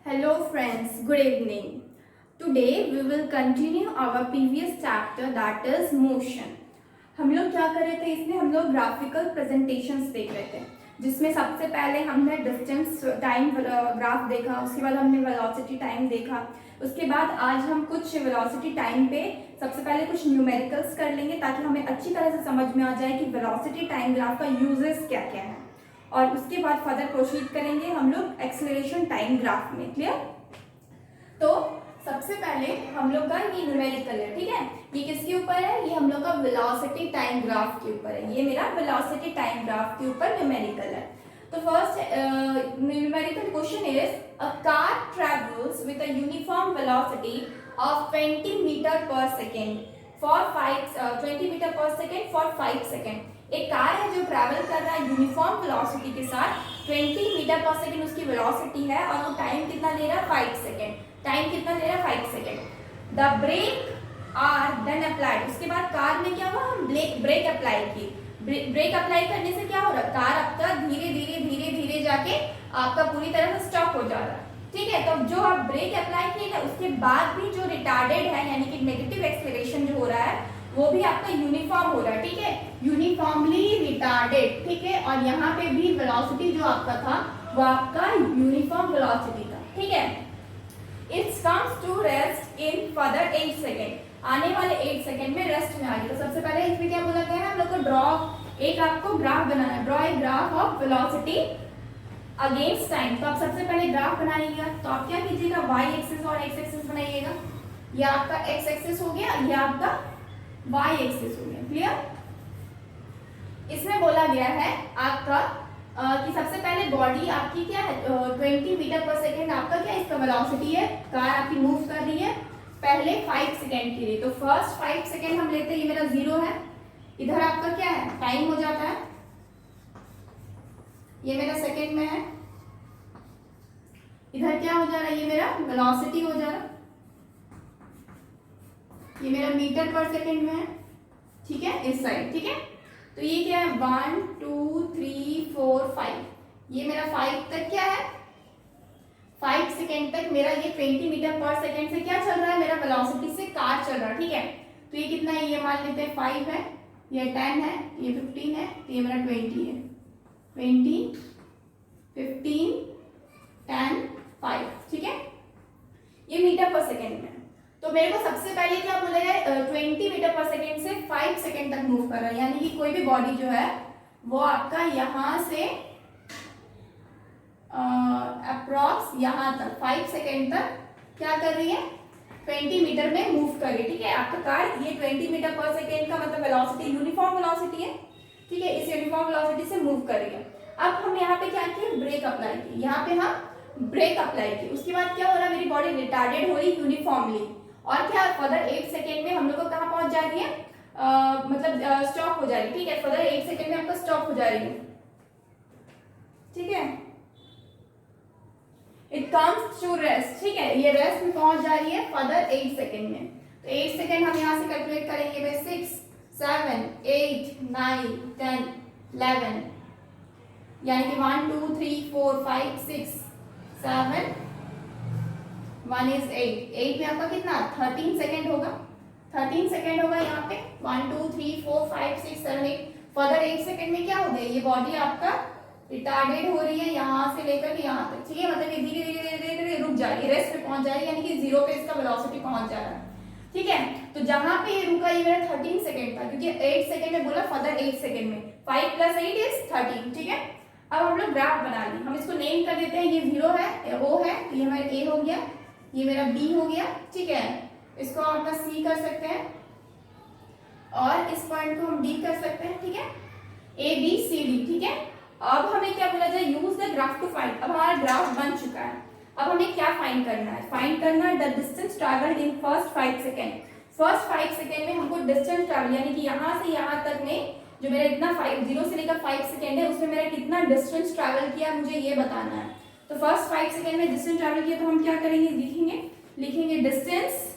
Hello friends, good evening. Today we will continue our previous chapter that is motion. हम लोग क्या कर रहे थे इसमें हम लोग ग्राफिकल प्रेजेंटेशंस देख रहे थे जिसमें सबसे पहले हमने डिस्टेंस टाइम ग्राफ देखा, उसके बाद हमने वेलोसिटी टाइम देखा, उसके बाद आज हम कुछ वेलोसिटी टाइम पे सबसे पहले कुछ न्यूमेरिकल्स कर लेंगे ताकि हमें अच्छी तरह से समझ में आ जाए कि वेलोसिटी टाइम ग्राफ का यूजेस क्या क्या है और उसके बाद फर्दर प्रोसीड करेंगे हम लोग एक्सेलरेशन टाइम ग्राफ में। क्लियर? तो सबसे पहले हम लोग का ये न्यूमेरिकल है, ठीक है। ये किसके ऊपर है? ये हम लोग का वेलोसिटी टाइम ग्राफ के ऊपर है। ये मेरा वेलोसिटी टाइम ग्राफ के ऊपर न्यूमेरिकल है। तो first numerical question is a car travels with a uniform velocity of 20 metre पर सेकेंड फॉर 20 मीटर पर सेकेंड फॉर 5 सेकेंड। एक कार है जो ट्रैवल कर रहा है यूनिफॉर्म वेलोसिटी के साथ 20 मीटर पर सेकेंड उसकी वेलोसिटी है और वो टाइम कितना ले रहा है? 5 सेकेंड। टाइम कितना ले रहा है? 5 second. The brake are then applied. उसके बाद कार में क्या हुआ? हम ब्रेक अप्लाई की। ब्रेक अप्लाई करने से क्या हो रहा है? कार आपका धीरे धीरे धीरे धीरे जाके आपका पूरी तरह से स्टॉप हो जा रहा है, ठीक है। तो जो आप ब्रेक अप्लाई किए ना उसके बाद भी जो रिटार्डेड है यानी कि नेगेटिव एक्सेलरेशन जो हो रहा है वो भी आपका यूनिफॉर्म हो रहा है, ठीक है, यूनिफॉर्मली रिटार्डेड, ठीक है। और यहाँ पे भी वेलोसिटी जो आपका था वो आपका यूनिफॉर्म वेलोसिटी था, ठीक है। It's comes to rest in further 8 second. आने वाले 8 सेकेंड में रेस्ट में आ गई। तो सबसे पहले इसमें क्या बोला गया है? हम लोग को ड्रॉ एक आपको ग्राफ बनाना है, draw a graph of velocity against time. तो आप सबसे पहले ग्राफ बनाइएगा। तो आप क्या कीजिएगा? वाई एक्सिस और एक्स एक्सिस बनाइएगा। ये आपका एक्स एक्सिस हो गया, ये आपका वाई एक्सिस हो गया। क्लियर? इसमें बोला गया है आपका कि सबसे पहले बॉडी आपकी क्या है? 20 मीटर पर सेकेंड आपका क्या इसका वेलोसिटी है। कार आपकी मूव कर रही है पहले 5 सेकेंड के लिए। तो फर्स्ट 5 सेकेंड हम लेते हैं, ये मेरा 0 है। इधर आपका क्या है? टाइम हो जाता है, ये मेरा सेकेंड में है। इधर क्या हो जा रहा है? ये मेरा वेलोसिटी हो जा रहा है, ये मेरा मीटर पर सेकेंड में है, ठीक है, इस साइड, ठीक है। तो ये क्या है? 1 2 3 4 5। ये मेरा 5 तक क्या है? 5 सेकेंड तक मेरा ये 20 मीटर पर सेकेंड से क्या चल रहा है? मेरा वेलोसिटी से कार चल रहा है, ठीक है। तो ये कितना है? ये मान लेते हैं 5 है, ये 10 है, ये 15 है, तो ये मेरा 20 है। 20 15 10 5, ठीक है। ये मीटर पर सेकेंड में। तो मेरे को सबसे पहले क्या बोला है? 20 मीटर पर सेकेंड से 5 सेकेंड तक मूव कर रहा है, यानी कि कोई भी बॉडी जो है वो आपका यहां से अप्रॉक्स यहां तक 5 सेकेंड तक क्या कर रही है? 20 मीटर में मूव कर रही है, ठीक है। आपका कार ये 20 मीटर पर सेकेंड का मतलब वेलोसिटी यूनिफॉर्म वेलोसिटी है, ठीक है। इस यूनिफॉर्म वेलोसिटी से मूव कर रही है। अब हम यहाँ पे क्या किए? ब्रेक अप्लाई की। यहाँ पे हम ब्रेक अप्लाई की। उसके बाद क्या हो रहा है? मेरी बॉडी रिटार्डेड हो रही यूनिफॉर्मली और क्या फर्दर 8 सेकेंड में हम लोग को कहाँ पहुंच जा रही है? मतलब स्टॉप हो जा रही है, ठीक है। फर्दर 8 सेकेंड में आपका स्टॉप हो जा रही है, ठीक है। इट कम्स टू रेस्ट, ठीक है। ये रेस्ट में पहुंच जा रही है फर्दर 8 सेकेंड में। तो 8 सेकेंड हम यहाँ से कैलकुलेट करेंगे 6 7 8 9 10 11, यानी कि 1 2 3 4 5 6 7 1 is 8। 8 में आपका कितना? 13 सेकेंड होगा। 13 सेकेंड होगा यहाँ पे। 1 2 3 4 5 6 7 8। फर्दर 8 सेकेंड में क्या हो गया? ये बॉडी आपका रिटार्डेड हो रही है यहाँ से लेकर के यहाँ तक, ठीक है। मतलब ये धीरे धीरे धीरे धीरे धीरे रुक जा रही है, रेस्ट पे पहुंच जा रही है, यानी कि 0 पे इसका वेलोसिटी पहुंच जा रहा है, ठीक है। तो जहां पे ये रुका ये मेरा 13 सेकेंड था क्योंकि 8 सेकेंड में बोला, फर्दर 8 सेकेंड में 5 + 8 इज 13, ठीक है। अब हम लोग ग्राफ बना लें। हम इसको नेम कर देते हैं। ये 0 है, O है, तो ये हमारा A हो गया, ये मेरा B हो गया, ठीक है। इसको हम अपना C कर सकते हैं और इस पॉइंट को हम D कर सकते हैं, ठीक है। A B C D, ठीक है। अब हमें क्या बोला जाए? Use the graph to find. अब हमारा ग्राफ बन चुका है। अब हमें क्या फाइंड करना है? फाइंड करना है the distance travelled in first 5 second. First 5 second में हमको डिस्टेंस ट्रैवल यानी कि यहाँ से यहाँ तक में जो मेरा इतना 0 से लेकर 5 सेकेंड है उसमें मेरा कितना डिस्टेंस ट्रैवल किया मुझे ये बताना है। तो फर्स्ट 5 सेकेंड में डिस्टेंस ट्रैवल किया तो हम क्या करेंगे? लिखेंगे डिस्टेंस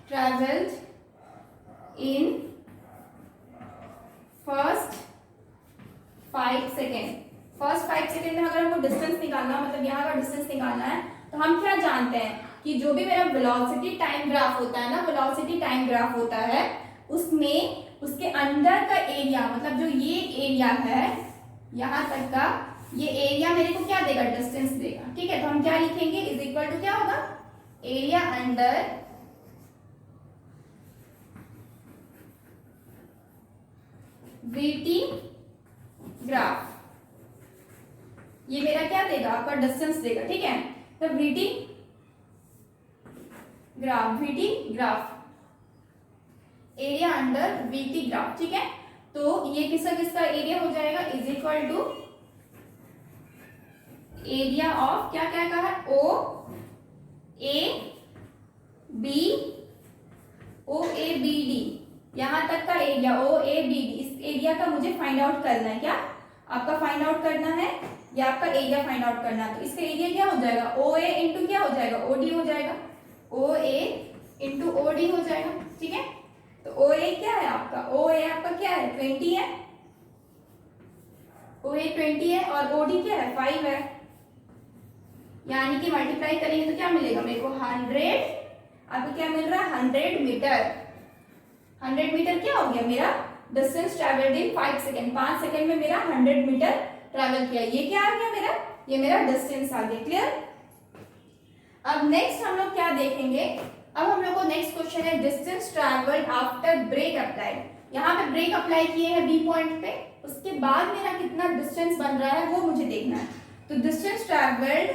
ट्रैवल्ड in first निकालना, मतलब यहाँ का डिस्टेंस निकालना है, तो हम क्या जानते हैं कि जो भी मेरा वेलोसिटी टाइम ग्राफ होता है ना, वेलोसिटी टाइम ग्राफ होता है, उसमें उसके अंदर का एरिया, मतलब जो ये एरिया है यहाँ तक का, ये एरिया मेरे को क्या देगा, डिस्टेंस देगा। ठीक है, तो हम क्या लिखेंगे, इज इक्वल टू क्या होगा, एरिया अंडर VT ग्राफ, ये मेरा क्या देगा, आपका डिस्टेंस देगा। ठीक है, तो VT graph area under VT graph. ठीक है, तो ये किसका किसका एरिया हो जाएगा, is equal to area of क्या क्या कहा है, ओ ए बी डी, यहां तक का एरिया OABD, इस एरिया का मुझे फाइंड आउट करना है। क्या आपका फाइंड आउट करना है, या आपका एरिया फाइंड आउट करना है। तो इसका एरिया क्या हो जाएगा, OA इंटू क्या हो जाएगा, OD हो जाएगा, OA इंटू OD हो जाएगा। ठीक है, तो OA क्या है आपका, OA आपका क्या है, 20 है, OA 20 है, और OD क्या है, 5 है, यानी कि मल्टीप्लाई करेंगे तो क्या मिलेगा मेरे को, 100, आपको क्या मिल रहा है, 100 मीटर। 100 मीटर क्या हो गया मेरा, distance travelled in 5 second, 5 second में मेरा 100 मीटर ट्रैवल किया। ये क्या आ गया मेरा, ये मेरा डिस्टेंस आ गया। क्लियर। अब नेक्स्ट हम लोग क्या देखेंगे, अब हम लोग को नेक्स्ट क्वेश्चन है distance travelled after break apply. यहाँ पे ब्रेक अप्लाई किए हैं बी पॉइंट पे, उसके बाद मेरा कितना डिस्टेंस बन रहा है वो मुझे देखना है। तो डिस्टेंस ट्रैवल्ड,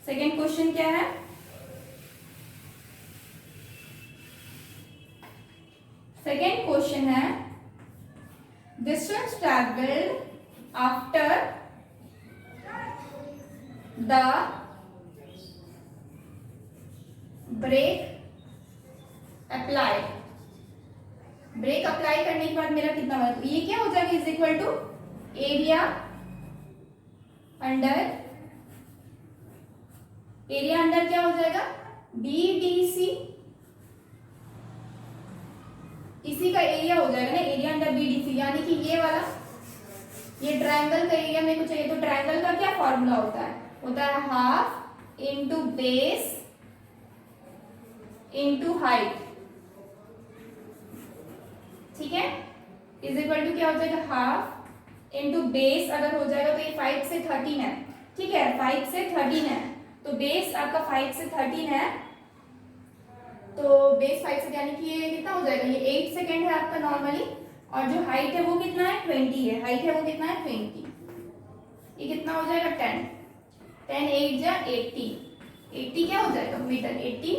सेकेंड क्वेश्चन क्या है, सेकेंड क्वेश्चन है distance travelled after the break apply. Break apply करने के बाद मेरा कितना बना, तो ये क्या हो जाएगा, is equal to area under क्या हो जाएगा, BDC, इसी का एरिया हो जाएगा ना, एरिया अंडर BDC, यानी कि ये वाला, ये ट्रायंगल का एरिया मेरे को चाहिए। तो ट्रायंगल का क्या फॉर्मूला होता है half into base into height. ठीक है, इज इक्वल टू क्या हो जाएगा, हाफ इंटू बेस अगर हो जाएगा तो ये 5 से 13 है। ठीक है, 5 से 13 है, तो बेस आपका 5 से 13 है, तो बेस 5 से, यानी कि ये कितना हो जाएगा, ये 8 सेकेंड है आपका नॉर्मली, और जो हाइट है वो कितना है, 20 है, हाइट है वो कितना है, 20, ये कितना हो जाएगा, 10 8 जा 80 क्या हो जाएगा मीटर, 80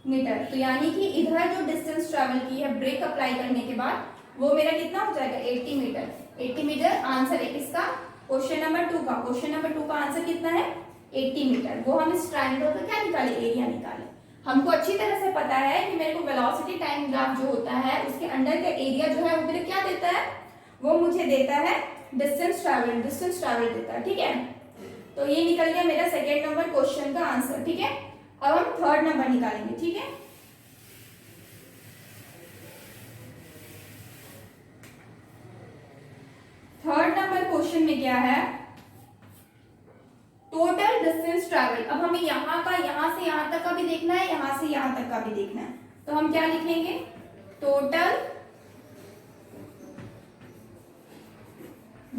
मीटर। तो यानी कि इधर जो डिस्टेंस ट्रैवल की है ब्रेक अप्लाई करने के बाद, वो मेरा कितना हो जाएगा, 80 मीटर। 80 मीटर आंसर है किसका, क्वेश्चन नंबर 2 का। क्वेश्चन नंबर 2 का आंसर कितना है, 80 मीटर। वो हम इस ट्रायंगल का क्या निकाले, एरिया निकाले। हमको अच्छी तरह से पता है कि मेरे को वेलोसिटी टाइम ग्राफ जो होता है उसके अंदर का एरिया जो है वो मुझे क्या देता है, वो मुझे देता है डिस्टेंस ट्रैवल देता है। ठीक है, तो ये निकल गया मेरा सेकेंड नंबर क्वेश्चन का आंसर। ठीक है, अब हम थर्ड नंबर निकालेंगे। ठीक है, थर्ड नंबर क्वेश्चन में क्या है, टोटल डिस्टेंस ट्रैवल। अब हमें यहाँ से यहाँ तक का भी देखना है, यहाँ से यहाँ तक का भी देखना है, तो हम क्या लिखेंगे, टोटल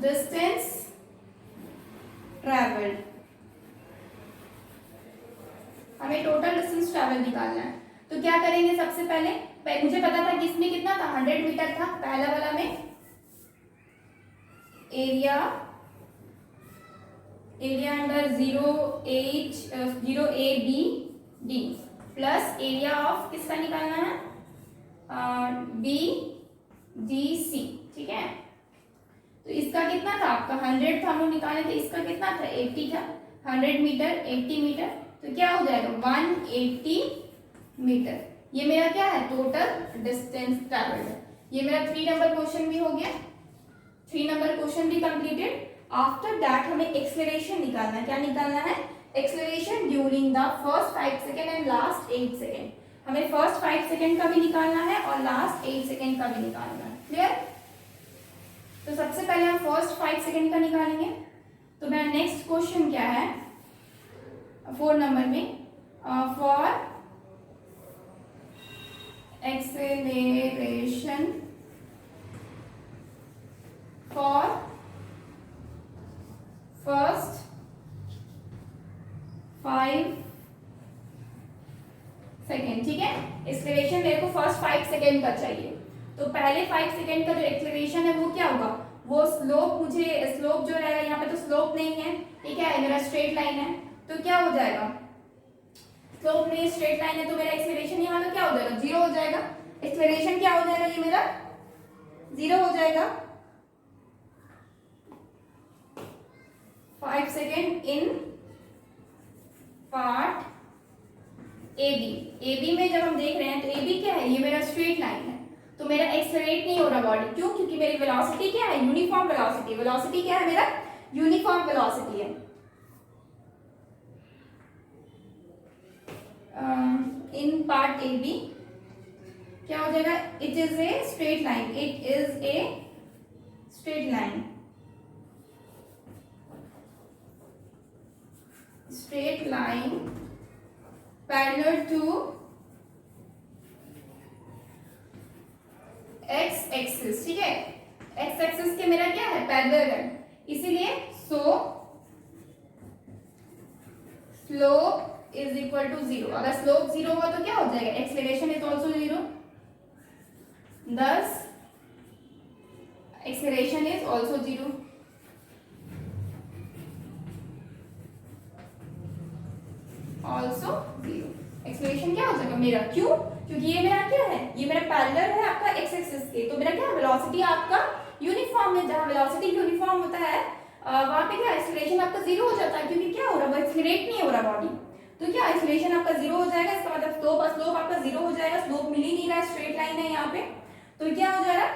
डिस्टेंस ट्रैवल्ड। हमें टोटल डिस्टेंस ट्रैवल निकालना है, तो क्या करेंगे, सबसे पहले मुझे पता था कि इसमें कितना था, 100 मीटर था पहला वाला में, area under 0ABD plus area of किसका निकालना है, BDC। ठीक है, तो इसका कितना था आपका, 100 था, हम लोग निकाले थे, इसका कितना था, 80 था। 100 मीटर 80 मीटर, तो क्या हो जाएगा, 180 मीटर। ये मेरा क्या है, टोटल डिस्टेंस ट्रैवल्ड है। ये मेरा 3 नंबर क्वेश्चन भी हो गया, 3 नंबर क्वेश्चन भी कंप्लीटेड। आफ्टर दैट हमें एक्सेलरेशन निकालना है। क्या निकालना है, acceleration during the first 5 second and last 8 second. हमें फर्स्ट 5 सेकेंड का भी निकालना है और लास्ट 8 सेकेंड का भी निकालना है। क्लियर। तो सबसे पहले हम फर्स्ट 5 सेकेंड का निकालेंगे। तो मेरा नेक्स्ट क्वेश्चन क्या है 4 नंबर में, for acceleration for first 5 second, ठीक है। एक्सेलरेशन मेरे को फर्स्ट 5 सेकेंड का चाहिए, तो पहले 5 सेकेंड का जो एक्सेलरेशन है वो क्या होगा, वो स्लोप, मुझे स्लोप जो रहेगा, यहाँ पे तो स्लोप नहीं है, ठीक है, मेरा स्ट्रेट लाइन है, तो क्या हो जाएगा, स्लोप नहीं स्ट्रेट लाइन है, तो मेरा एक्सेलरेशन यहाँ का क्या हो जाएगा, 0 हो जाएगा। एक्सेलरेशन क्या हो जाएगा, ये मेरा 0 हो जाएगा 5 second in part A B में जब हम देख रहे हैं तो ए बी क्या है, ये मेरा स्ट्रेट लाइन है, तो मेरा एक्सेलरेट नहीं हो रहा बॉडी, क्यों, क्योंकि मेरी वेलोसिटी क्या है, यूनिफॉर्म वेलोसिटी, वेलोसिटी क्या है मेरा, यूनिफॉर्म वेलोसिटी है। इन पार्ट ए बी क्या हो जाएगा, it is a straight line, it is a straight line, straight line parallel to X axis, ठीक है, एक्स एक्सिस के मेरा क्या है, पैरेलल है, इसीलिए so slope is equal to 0। अगर स्लोप 0 हुआ तो क्या हो जाएगा, acceleration is also 0, thus acceleration is also 0। Also 0, acceleration क्या हो जाएगा मेरा, क्यों, क्योंकि ये मेरा क्या है, ये मेरा पैरेलल है आपका एक्स एक्सिस के, तो मेरा क्या वेलोसिटी आपका यूनिफॉर्म है, जहां वेलोसिटी यूनिफॉर्म होता है वहां पे क्या एक्सेलरेशन आपका 0 हो जाता है, क्योंकि क्या हो रहा है, वो एक्सेलरेट नहीं हो रहा बॉडी, तो क्या एक्सेलरेशन आपका 0 हो जाएगा, इसका मतलब स्लोप आपका 0 हो जाएगा, स्लोप मिल ही नहीं रहा है, स्ट्रेट लाइन है यहाँ पे, तो क्या हो जाएगा,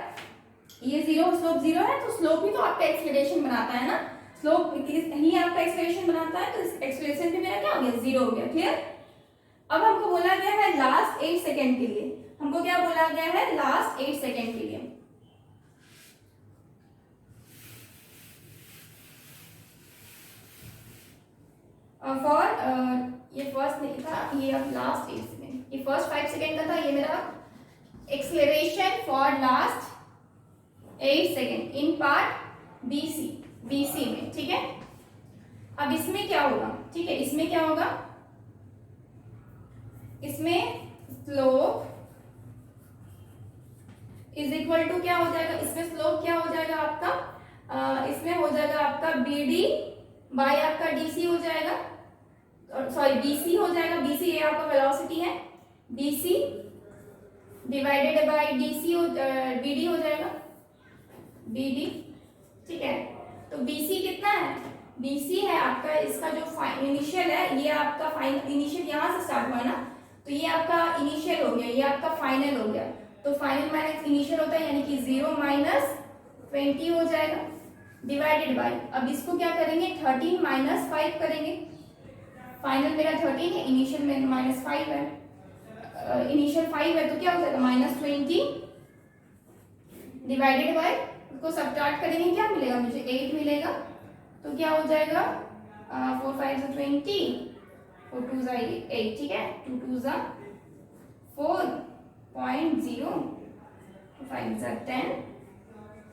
ये 0 स्लोप 0 है, तो स्लोप ही तो आपका एक्सेलरेशन बनाता है ना, स्लोप ही आपका एक्सेलरेशन बनाता है, तो इस एक्सेलरेशन पे मेरा क्या हो गया, 0 हो गया, क्लियर। अब हमको बोला गया है लास्ट 8 सेकेंड के लिए, हमको क्या बोला गया है, लास्ट 8 सेकेंड के लिए, फॉर ये फर्स्ट नहीं था, ये अब लास्ट 8 सेकेंड, ये फर्स्ट 5 सेकेंड का था, ये मेरा acceleration for last 8 second in part BC में, ठीक है। अब इसमें क्या होगा, ठीक है, इसमें क्या होगा, इसमें स्लोप इज इक्वल टू क्या हो जाएगा, इसमें स्लोप क्या हो जाएगा आपका, इसमें हो जाएगा आपका BD बाय आपका DC हो जाएगा, सॉरी BC हो जाएगा, BC ये आपका वेलोसिटी है, BC divided by DC BD हो जाएगा, BD, ठीक है। तो BC कितना है, BC है आपका, इसका जो इनिशियल है, ये आपका फाइनल, इनिशियल यहाँ से स्टार्ट हुआ ना, तो ये आपका इनिशियल हो गया, ये आपका फाइनल हो गया, तो फाइनल माइनस इनिशियल होता है, यानी कि 0 माइनस 20 हो जाएगा, डिवाइडेड बाय, अब इसको क्या करेंगे, 13 माइनस 5 करेंगे, फाइनल मेरा 13 है, इनिशियल में माइनस 5 है, इनिशियल 5 है, तो क्या हो जाएगा, माइनस 20 डिवाइडेड बाय, उसको सब्ट्रैक्ट करेंगे, क्या मिलेगा मुझे, 8 मिलेगा, तो क्या हो जाएगा, 4 5 से 20, 4 2 से 8, ठीक है, 2 2 से 4.0, 5 से 10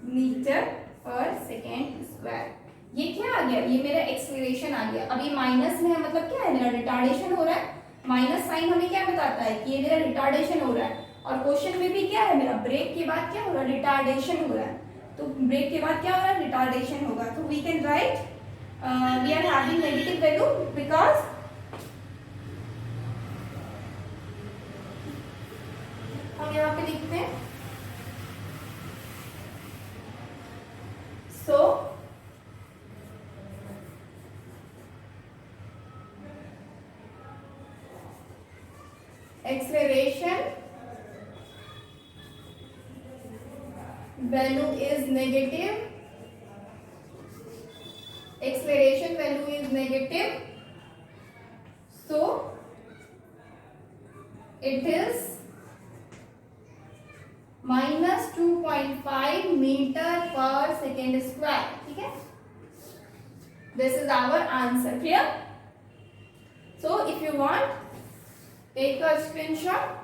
मीटर पर सेकेंड स्क्वायर। ये क्या आ गया, ये मेरा एक्सेलरेशन आ गया। अब ये माइनस में है, मतलब क्या है, मेरा रिटार्डेशन हो रहा है, माइनस साइन हमें क्या बताता है कि ये मेरा रिटार्डेशन हो रहा है, और क्वेश्चन में भी क्या है, मेरा ब्रेक के बाद क्या हो रहा है, रिटार्डेशन हो रहा है, तो ब्रेक के बाद क्या हो रहा है, रिटार्डेशन होगा, तो we can write we are having negative value because हम यहाँ पे लिखते हैं, so acceleration value is negative, acceleration value is negative, so it is minus 2.5 metre पर सेकेंड स्क्वायर, ठीक है। This is our answer. Clear? So if you want, take a screenshot.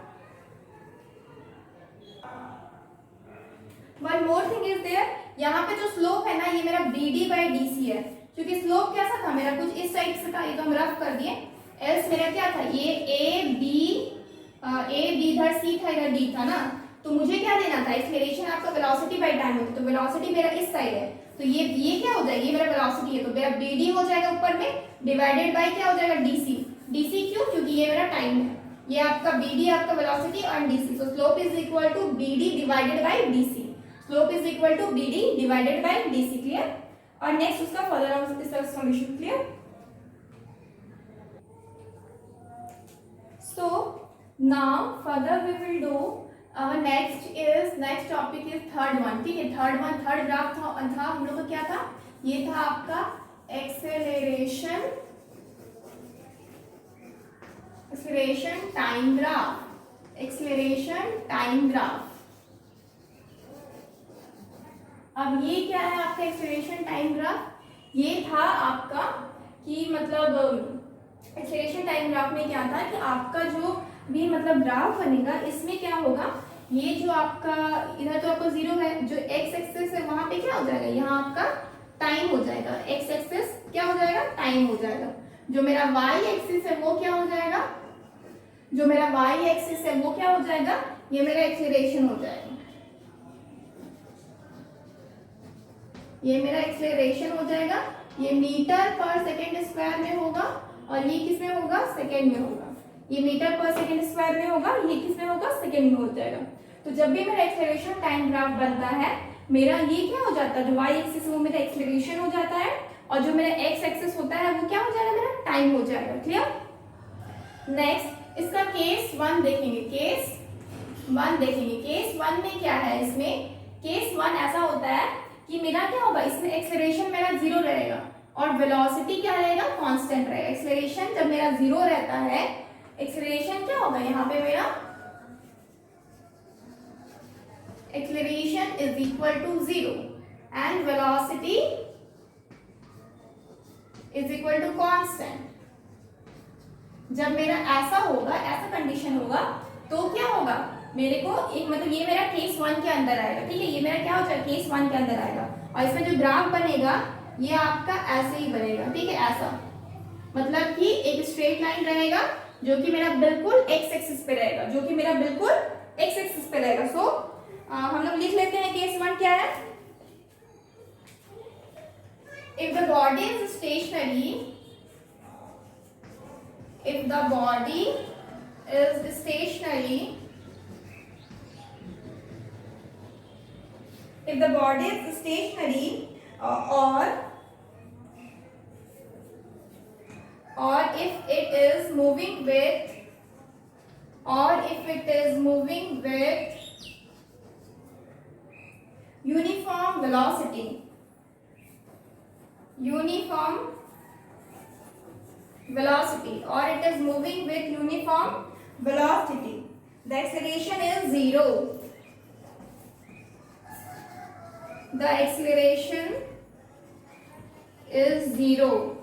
One more thing is there. यहाँ पे जो slope है ना, ये मेरा BD by DC है, क्योंकि स्लोप कैसा था मेरा, कुछ इस टाइप से था, ये तो हम रफ कर दिए. एल्स मेरा क्या था, ये A B इधर C था, इधर D था ना, तो मुझे क्या देना था, एक्सेलरेशन आपका वेलोसिटी बाय टाइम होता है, तो वेलोसिटी मेरा इस साइड है, तो ये क्या हो जाएगा, ये मेरा वेलोसिटी है, तो मेरा BD हो जाएगा ऊपर में डिवाइडेड बाय क्या हो जाएगा, DC क्यों, क्योंकि ये मेरा टाइम है, ये आपका BD आपका वेलोसिटी और DC, so slope is equal to BD divided by DC. Slope is equal to BD divided by DC. Clear? और नेक्स्ट उसका फर्दर इसका solution. Clear? So now further we will do our next topic is third one. ठीक है, third graph था हम लोग का क्या था, ये था आपका एक्सेलरेशन टाइम ग्राफ. अब ये क्या है आपका एक्सेलरेशन टाइम ग्राफ, ये था आपका कि मतलब एक्सेलरेशन टाइम ग्राफ में क्या था कि आपका जो भी मतलब ग्राफ बनेगा, इसमें क्या होगा, ये जो आपका इधर तो आपका जीरो है, जो एक्स एक्सिस है वहां पे क्या हो जाएगा, यहाँ आपका टाइम हो जाएगा, एक्स एक्सिस क्या हो जाएगा, टाइम हो जाएगा. जो मेरा वाई एक्सिस है वो क्या हो जाएगा, जो मेरा वाई एक्सिस है वो क्या हो जाएगा, ये मेरा एक्सेलरेशन हो जाएगा, ये मेरा एक्सेलरेशन हो जाएगा. ये मीटर पर सेकेंड स्क्वायर में होगा और ये किस में होगा, सेकेंड में होगा. ये मीटर पर सेकेंड स्क्वायर में होगा, ये किस में होगा, सेकेंड में हो जाएगा. तो जब भी मेरा एक्सेलरेशन टाइम ग्राफ बनता है, मेरा ये क्या हो जाता है, जो वाई एक्सिस वो मेरा एक्सेलरेशन हो जाता है, और जो मेरा एक्स एक्सिस होता है वो क्या हो जाएगा, मेरा टाइम हो जाएगा. क्लियर? नेक्स्ट इसका केस वन देखेंगे. केस वन में क्या है, इसमें केस वन ऐसा होता है कि मेरा क्या होगा, इसमें एक्सेलरेशन मेरा जीरो रहेगा और वेलोसिटी क्या रहेगा, कांस्टेंट रहेगा. एक्सेलरेशन जब मेरा जीरो रहता है, एक्सेलरेशन क्या होगा, यहाँ पे मेरा acceleration is equal to zero and velocity is equal to constant. जब मेरा ऐसा होगा, ऐसा कंडीशन होगा, तो क्या होगा, मेरे को एक मतलब ये मेरा केस वन के अंदर आएगा. ठीक है, ये मेरा क्या हो जाएगा, केस वन के अंदर आएगा, और इसमें जो ग्राफ बनेगा ये आपका ऐसे ही बनेगा. ठीक है, ऐसा मतलब कि एक स्ट्रेट लाइन रहेगा जो कि मेरा बिल्कुल एक्स एक्सिस पे रहेगा, सो हम लोग लिख लेते हैं केस वन क्या है. If the body is stationary, or if it is moving with uniform velocity, or it is moving with uniform velocity, the acceleration is zero.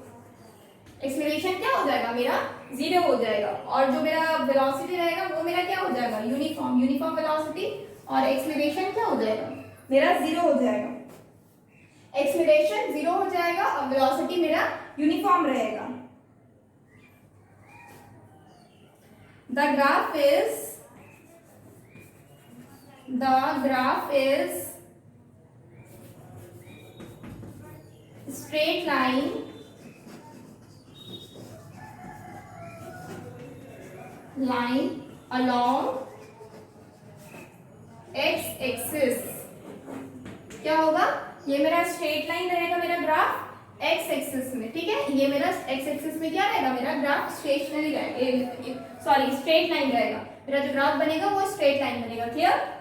Acceleration क्या हो जाएगा, मेरा जीरो हो जाएगा, और जो मेरा वेलोसिटी रहेगा वो मेरा क्या हो जाएगा, यूनिफॉर्म वेलोसिटी, और एक्सेलरेशन क्या हो जाएगा, मेरा जीरो हो जाएगा. एक्सेलरेशन जीरो हो जाएगा और वेलोसिटी मेरा यूनिफॉर्म रहेगा. The graph is straight line along x axis. क्या होगा, ये मेरा स्ट्रेट लाइन रहेगा, मेरा ग्राफ x एक्सिस में. ठीक है, ये मेरा x एक्सिस में क्या रहेगा, मेरा ग्राफ स्ट्रेट लाइन रहेगा. मेरा जो ग्राफ बनेगा वो स्ट्रेट लाइन बनेगा. क्लियर?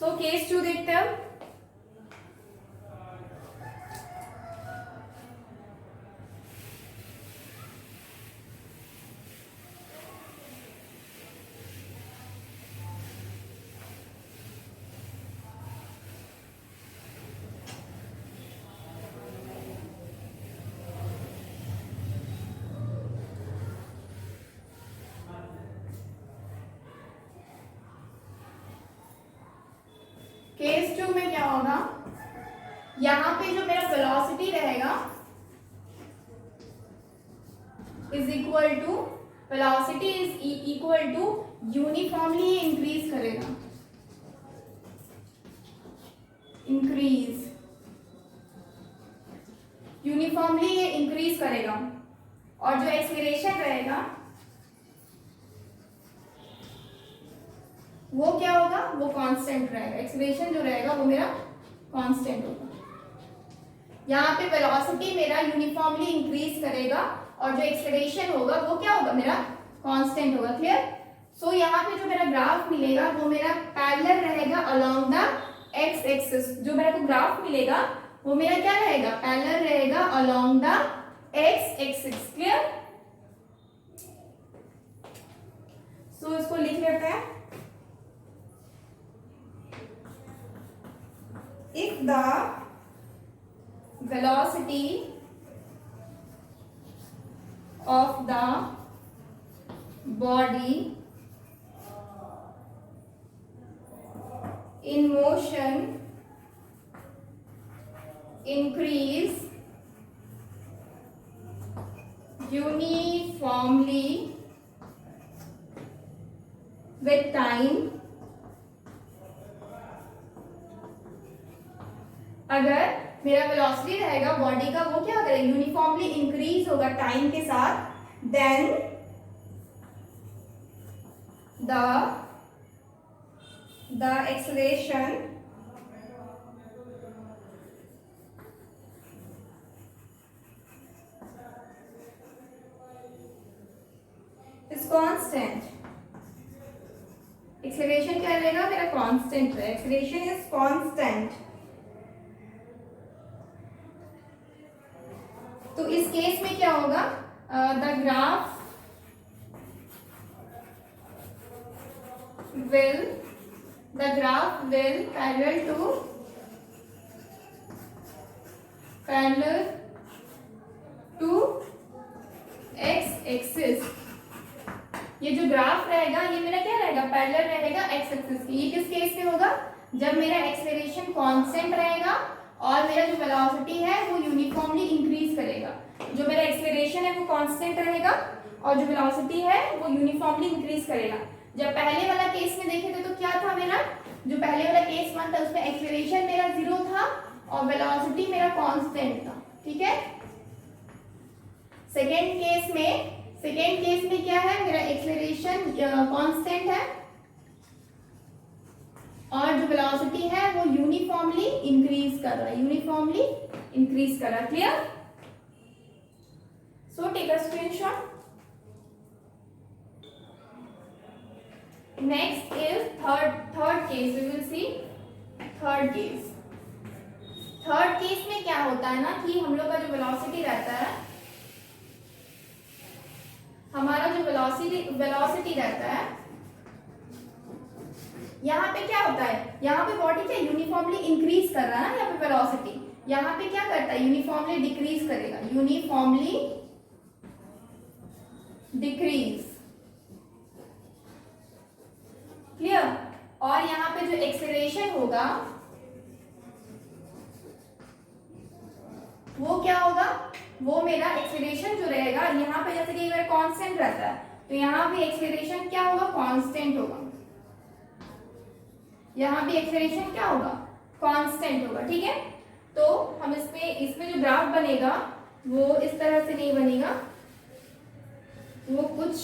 सो केस टू देखते हैं. केस 2 में क्या होगा, यहाँ पे जो मेरा वेलोसिटी रहेगा is equal to, velocity is equal to uniformly increase करेगा, इंक्रीज, यूनिफॉर्मली ये इंक्रीज करेगा, और जो एक्सीलरेशन रहेगा वो क्या होगा, वो कांस्टेंट रहेगा, एक्सीलरेशन जो रहेगा वो मेरा कांस्टेंट होगा। यहाँ पे वेलोसिटी मेरा यूनिफॉर्मली इंक्रीज करेगा और जो एक्सीलरेशन होगा वो क्या होगा, मेरा कांस्टेंट होगा। क्लियर? सो यहाँ पे जो मेरा ग्राफ मिलेगा वो मेरा पैरेलल रहेगा अलोंग द एक्स एक्सिस। जो मेरे को ग्राफ मिलेगा वो मेरा क्या रहेगा, पैरेलल रहेगा along the X axis. Clear? So इसको लिख लेते हैं, if the velocity of the body in motion increase uniformly with time, अगर मेरा वेलोसिटी रहेगा बॉडी का वो क्या करेगा, यूनिफॉर्मली इंक्रीज होगा टाइम के साथ, then the acceleration is constant. Acceleration क्या रहेगा, मेरा कांस्टेंट है, एक्सेलरेशन इज कांस्टेंट। तो इस केस में क्या होगा, the graph will parallel to x axis. ये जो ग्राफ रहेगा ये मेरा क्या रहेगा, पैरेलल रहेगा एक्स एक्सिस की। ये किस केस में होगा, जब मेरा एक्सेलरेशन कांस्टेंट रहेगा और मेरा जो वेलोसिटी है वो यूनिफॉर्मली इंक्रीज करेगा। जो मेरा एक्सेलरेशन है वो कांस्टेंट रहेगा और जो वेलोसिटी है वो यूनिफॉर्मली इंक्रीज करेगा। जब पहले वाला केस में देखे थे तो क्या था मेरा, जो पहले वाला केस 1 था उसमें एक्सेलरेशन मेरा 0 था और वेलोसिटी मेरा कांस्टेंट था। ठीक है? सेकेंड केस में क्या है, मेरा एक्सेलरेशन कांस्टेंट है और जो वेलोसिटी है वो यूनिफॉर्मली इंक्रीज कर रहा है, clear? So take a screenshot. Next is third case, we will see third case में क्या होता है ना कि हम लोग का जो वेलोसिटी रहता है, हमारा जो वेलोसिटी रहता है, यहाँ पे क्या होता है, यहाँ पे बॉडी क्या यूनिफॉर्मली इंक्रीज कर रहा है ना, यहाँ पे वेलोसिटी, यहाँ पे क्या करता है, यूनिफॉर्मली डिक्रीज करेगा, यूनिफॉर्मली डिक्रीज। क्लियर? और यहाँ पे जो एक्सेलरेशन होगा वो क्या होगा, वो मेरा एक्सेलरेशन जो रहेगा, यहाँ पे जैसे कि मेरा कांस्टेंट रहता है तो यहाँ भी एक्सेलरेशन क्या होगा, कांस्टेंट होगा। यहाँ भी एक्सेलरेशन क्या होगा, कांस्टेंट होगा। ठीक है? तो हम इसमें जो ग्राफ बनेगा वो इस तरह से नहीं बनेगा, वो कुछ,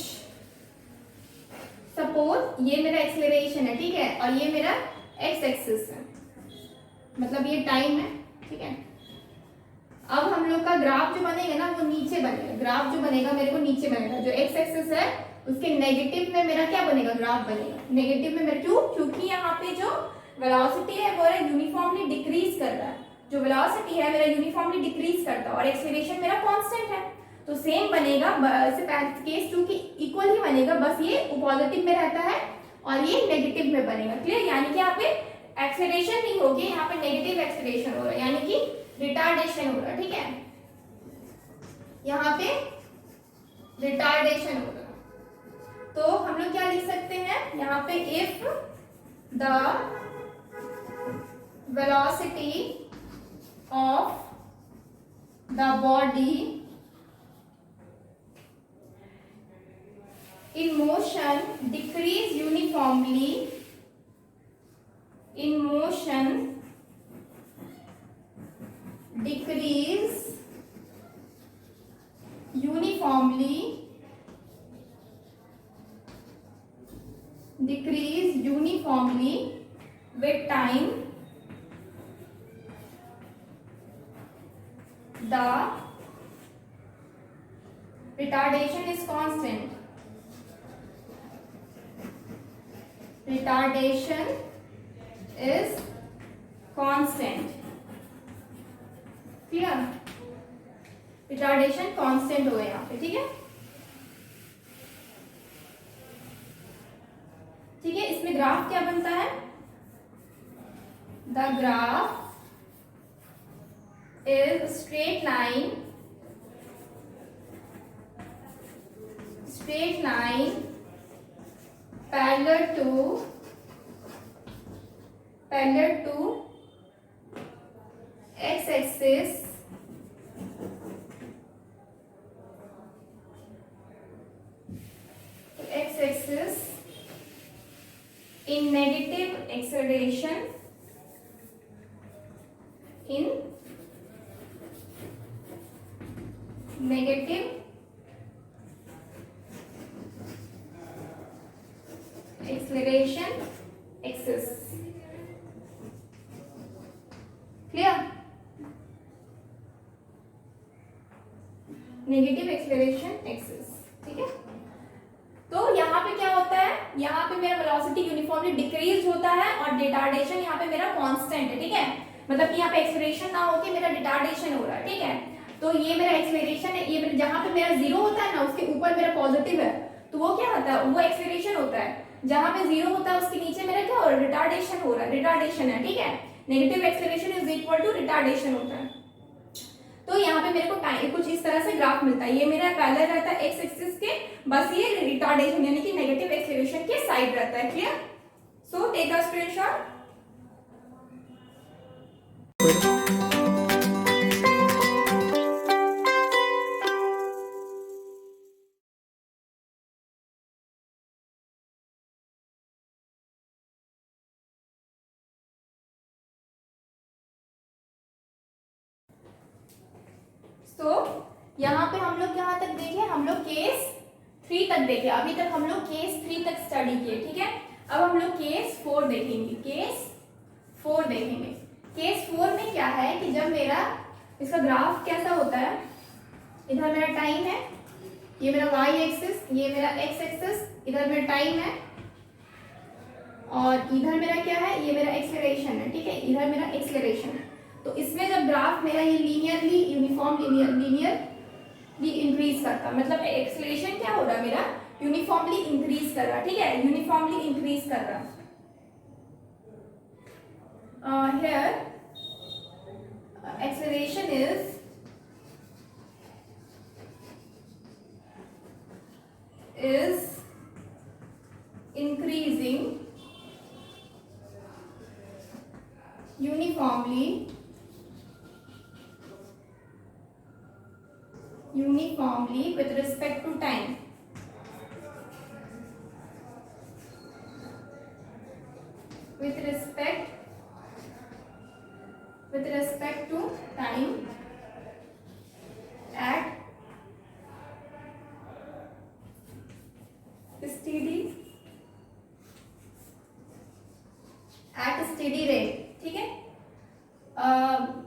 सपोज ये मेरा एक्सेलरेशन है, ठीक है, और ये मेरा एक्स एक्सिस है, मतलब ये टाइम है। ठीक है? अब हम लोग का ग्राफ जो बनेगा ना वो नीचे बनेगा, ग्राफ जो बनेगा मेरे को नीचे बनेगा। जो एक्स एक्सिस है उसके नेगेटिव में मेरा क्या बनेगा, ग्राफ बनेगा नेगेटिव में मेरा, क्योंकि यहाँ पे जो वेलोसिटी है वो यूनिफॉर्मली डिक्रीज कर रहा है, जो वेलोसिटी है मेरा यूनिफॉर्मली डिक्रीज करता है और एक्सेलरेशन मेरा कांस्टेंट है। तो सेम बनेगा, केस 2 की इक्वल ही बनेगा, बस ये पॉजिटिव में रहता है और ये नेगेटिव में बनेगा। क्लियर? यानी कि यहाँ पे एक्सेलरेशन नहीं होगी, यहाँ पे नेगेटिव एक्सेलरेशन हो रहा है, यानी कि रिटार्डेशन हो रहा है। ठीक है? यहाँ पे रिटार्डेशन हो रहा है। तो हम लोग क्या लिख सकते हैं यहाँ पे, if the velocity of the body in motion decrease uniformly in motion decrease uniformly with time. The retardation is constant. Retardation is constant. Clear? Retardation constant हो गया यहाँ पे, ठीक है? ठीक है, इसमें ग्राफ क्या बनता है? The graph is straight line parallel to x-axis in negative acceleration axis. Clear? Negative acceleration axis, ठीक है? तो यहाँ पे क्या होता है? यहाँ पे मेरा वेलोसिटी यूनिफॉर्मली डिक्रीज होता है और रिटार्डेशन यहाँ पे मेरा कांस्टेंट है, ठीक है? मतलब कि यहाँ पे एक्सेलरेशन ना होके मेरा रिटार्डेशन हो रहा है, ठीक है? तो ये मेरा एक्सेलरेशन है, ये जहाँ पे मेरा जीरो होता है ना उसके ऊपर मेरा पॉजिटिव है, तो वो क्या होता है? वो एक्सेलरेशन होता है। जहाँ पे जीरो होता है उसके नीचे मेरा क्या हो रहा है? रिटार्डेशन हो रहा है, रिटार्डेशन है, ठीक है? Negative acceleration is equal to retardation होता है। तो यहाँ पे मेरे को टाइम कुछ इस तरह से ग्राफ मिलता है। ये मेरा पैरेलल रहता है एक्स एक्सिस के, बस ये रिटार्डेशन यानी कि नेगेटिव एक्सेलरेशन के साइड रहता है। Clear? So take a screenshot. तो यहाँ पे हम लोग कहाँ तक देखे? हम लोग केस 3 तक देखे। अभी तक हम लोग केस 3 तक स्टडी किए, ठीक है? अब हम लोग केस 4 देखेंगे। केस 4 देखेंगे। केस 4 में क्या है कि जब मेरा इसका ग्राफ कैसा होता है, इधर मेरा टाइम है, ये मेरा y एक्सिस, ये मेरा x एक्सिस, इधर मेरा टाइम है और इधर मेरा क्या है? ये मेरा एक्सेलरेशन है, ठीक है? इधर मेरा एक्सेलरेशन है। तो इसमें जब ग्राफ मेरा ये लीनियरली यूनिफॉर्मली इंक्रीज करता, मतलब एक्सेलरेशन क्या हो रहा है? मेरा यूनिफॉर्मली इंक्रीज कर रहा, ठीक है? यूनिफॉर्मली इंक्रीज कर रहा। Here acceleration is increasing uniformly with respect to time. With respect to time at steady rate, ठीक है?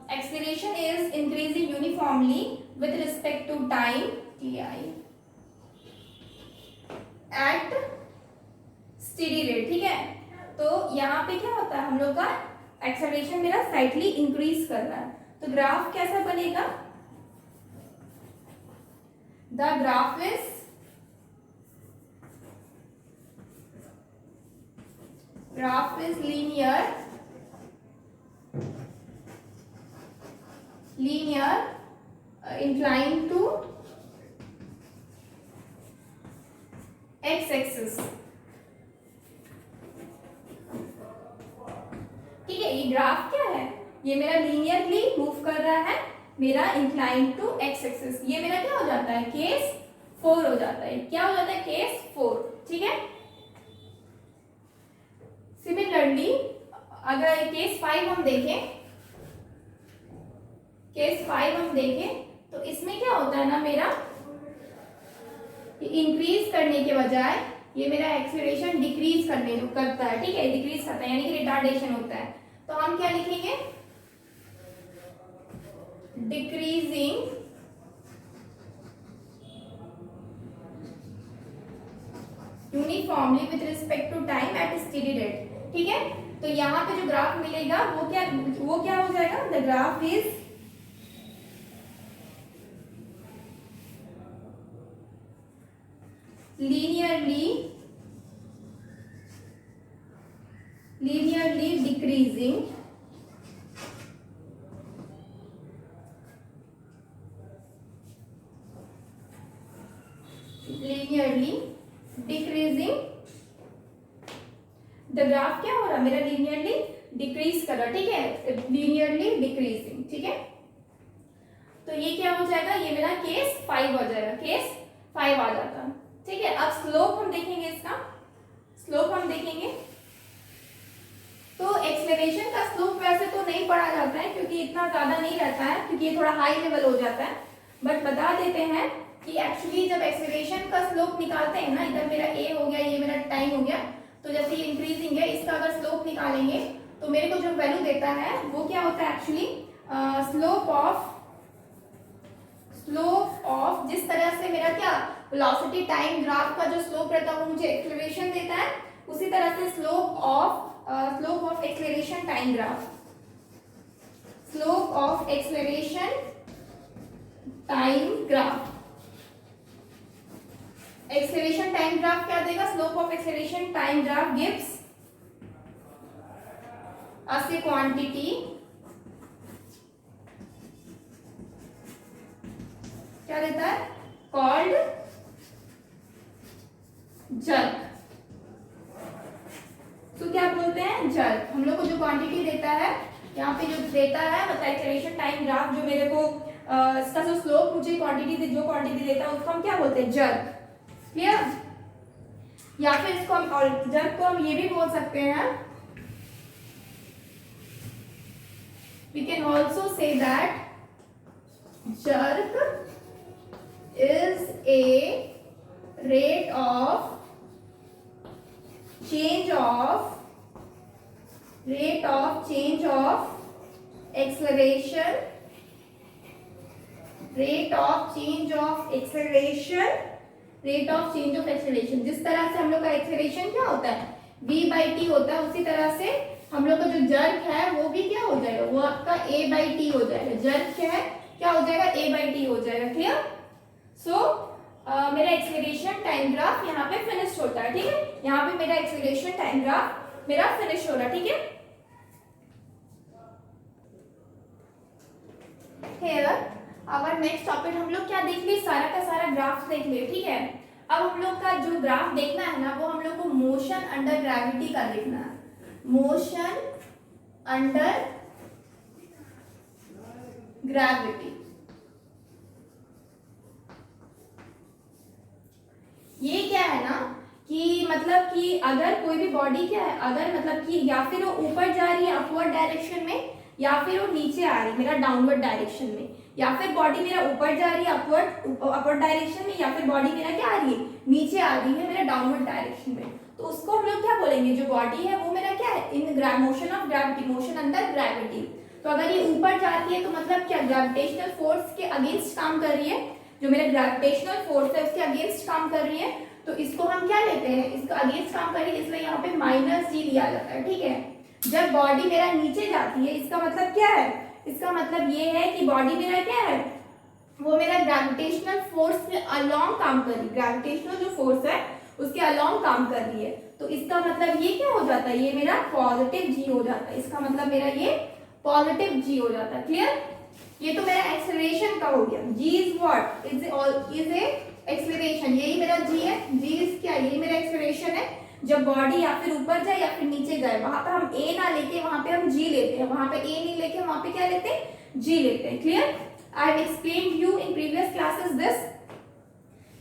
Acceleration is increasing uniformly with respect to time ti at steady rate, ठीक है? तो यहाँ पे क्या होता है? हम लोग का एक्सेलरेशन मेरा स्लाइटली इंक्रीज कर रहा है, तो ग्राफ कैसा बनेगा? The graph is linear inclined to x axis, ठीक है? ये ग्राफ क्या है? ये मेरा लीनियरली मूव कर रहा है, मेरा इंक्लाइन टू एक्स एक्सिस। ये मेरा क्या हो जाता है, केस 4 हो जाता है। क्या हो जाता है, केस 4। ठीक है। सिमिलरली अगर केस 5 हम देखें, केस 5 हम देखें तो इसमें क्या होता है ना, मेरा इंक्रीज करने के बजाय ये मेरा एक्सीलरेशन डिक्रीज करता है। ठीक है, डिक्रीज करता है यानी कि रिटार्डेशन होता है। तो हम क्या लिखेंगे, decreasing uniformly with respect to time at steady rate. ठीक है, तो यहाँ पे जो ग्राफ मिलेगा वो क्या हो जाएगा, the graph is linearly decreasing the graph क्या हो रहा है, मेरा लीनियरली डिक्रीज कर रहा। ठीक है, लीनियरली डिक्रीजिंग। ठीक है, तो ये क्या हो जाएगा, ये मेरा केस 5 हो जाएगा, केस 5 आ जाता है। ठीक है, अब स्लोप हम देखेंगे, इसका स्लोप हम देखेंगे तो एक्सेलरेशन का स्लोप वैसे तो नहीं पढ़ा जाता है क्योंकि इतना ज्यादा नहीं रहता है, क्योंकि ये थोड़ा हाई लेवल हो जाता है। बट बता देते हैं कि एक्चुअली जब एक्सेलरेशन का स्लोप निकालते हैं ना, इधर मेरा ए हो गया, ये मेरा टाइम हो गया, तो जैसे ये इंक्रीजिंग है, इसका अगर स्लोप निकालेंगे तो मेरे को जो वैल्यू देता है वो क्या होता है, एक्चुअली स्लोप ऑफ जिस तरह से मेरा क्या वेलोसिटी टाइम ग्राफ का जो स्लोप रहता है वो मुझे एक्सेलरेशन देता है, उसी तरह से slope of acceleration time graph, slope of acceleration time graph, acceleration time graph क्या देगा, slope of acceleration time graph gives us A quantity, क्या देता है, कॉल्ड जर्क। तो क्या बोलते हैं, जर्क। हम लोग को जो क्वांटिटी देता है, यहाँ पे जो देता है मतलब एक्सेलरेशन टाइम ग्राफ, जो मेरे को इसका जो स्लोप मुझे जो क्वांटिटी देता है उसको हम क्या बोलते हैं, जर्क। क्लियर। या फिर इसको हम जर्क को हम ये भी बोल सकते हैं, we can also say that jerk is a rate of change of acceleration, जिस तरह से हम लोग का एक्सेलरेशन क्या होता है, v/t होता है, उसी तरह से हम लोग का जो जर्क है वो भी क्या हो जाएगा, वो आपका a/t हो जाएगा। जर्क क्या हो जाएगा, a/t हो जाएगा। क्लियर। सो मेरा एक्सेलरेशन टाइम ग्राफ यहाँ पे फिनिश होता है। ठीक है, यहाँ पे मेरा एक्सेलरेशन टाइम ग्राफ मेरा फिनिश हो रहा है। ठीक है, हियर आवर नेक्स्ट टॉपिक हम लोग क्या देख लिए, सारा का सारा ग्राफ देख लिए। ठीक है, अब हम लोग का जो ग्राफ देखना है ना, वो हम लोग को मोशन अंडर ग्रेविटी का देखना है। मोशन अंडर ग्रेविटी, ये क्या है ना कि मतलब कि अगर कोई भी बॉडी क्या है, अगर मतलब कि या फिर वो ऊपर जा रही है अपवर्ड डायरेक्शन में, या फिर वो नीचे आ रही है मेरा डाउनवर्ड डायरेक्शन में, या फिर बॉडी मेरा ऊपर जा रही है अपवर्ड डायरेक्शन में, या फिर बॉडी मेरा क्या आ रही है, नीचे आ रही है मेरा डाउनवर्ड डायरेक्शन में, तो उसको हम लोग क्या बोलेंगे, जो बॉडी है वो मेरा क्या है, in motion of gravity, motion under gravity. तो अगर ये ऊपर जाती है तो मतलब क्या, ग्रेविटेशनल फोर्स के अगेंस्ट काम कर रही है, जो मेरा ग्रेविटेशनल फोर्स है उसके अगेंस्ट काम कर रही है, तो इसको हम क्या लेते हैं, इसका अगेंस्ट काम कर रही है, इसलिए यहाँ पे -g लिया जाता है। ठीक है, जब बॉडी मेरा नीचे जाती है, इसका मतलब क्या है, इसका मतलब ये है कि बॉडी मेरा क्या है, वो मेरा ग्रेविटेशनल फोर्स के अलोंग काम कर रही है, ग्रेविटेशनल जो फोर्स है उसके अलोंग काम कर रही है, तो इसका मतलब ये क्या हो जाता है, ये मेरा पॉजिटिव g हो जाता है, इसका मतलब मेरा ये पॉजिटिव g हो जाता है। क्लियर। ये तो मेरा एक्सेलरेशन का हो गया, g is what, is a acceleration, यही मेरा g है, g इज क्या, ये मेरा एक्सेलरेशन है। जब बॉडी या फिर ऊपर जाए या फिर नीचे जाए, वहां पे हम ए ना लेके वहां पे हम जी लेते हैं, वहां पे ए नहीं लेके वहां पे क्या लेते हैं, जी लेते हैं। Clear? I have explained you in previous classes this.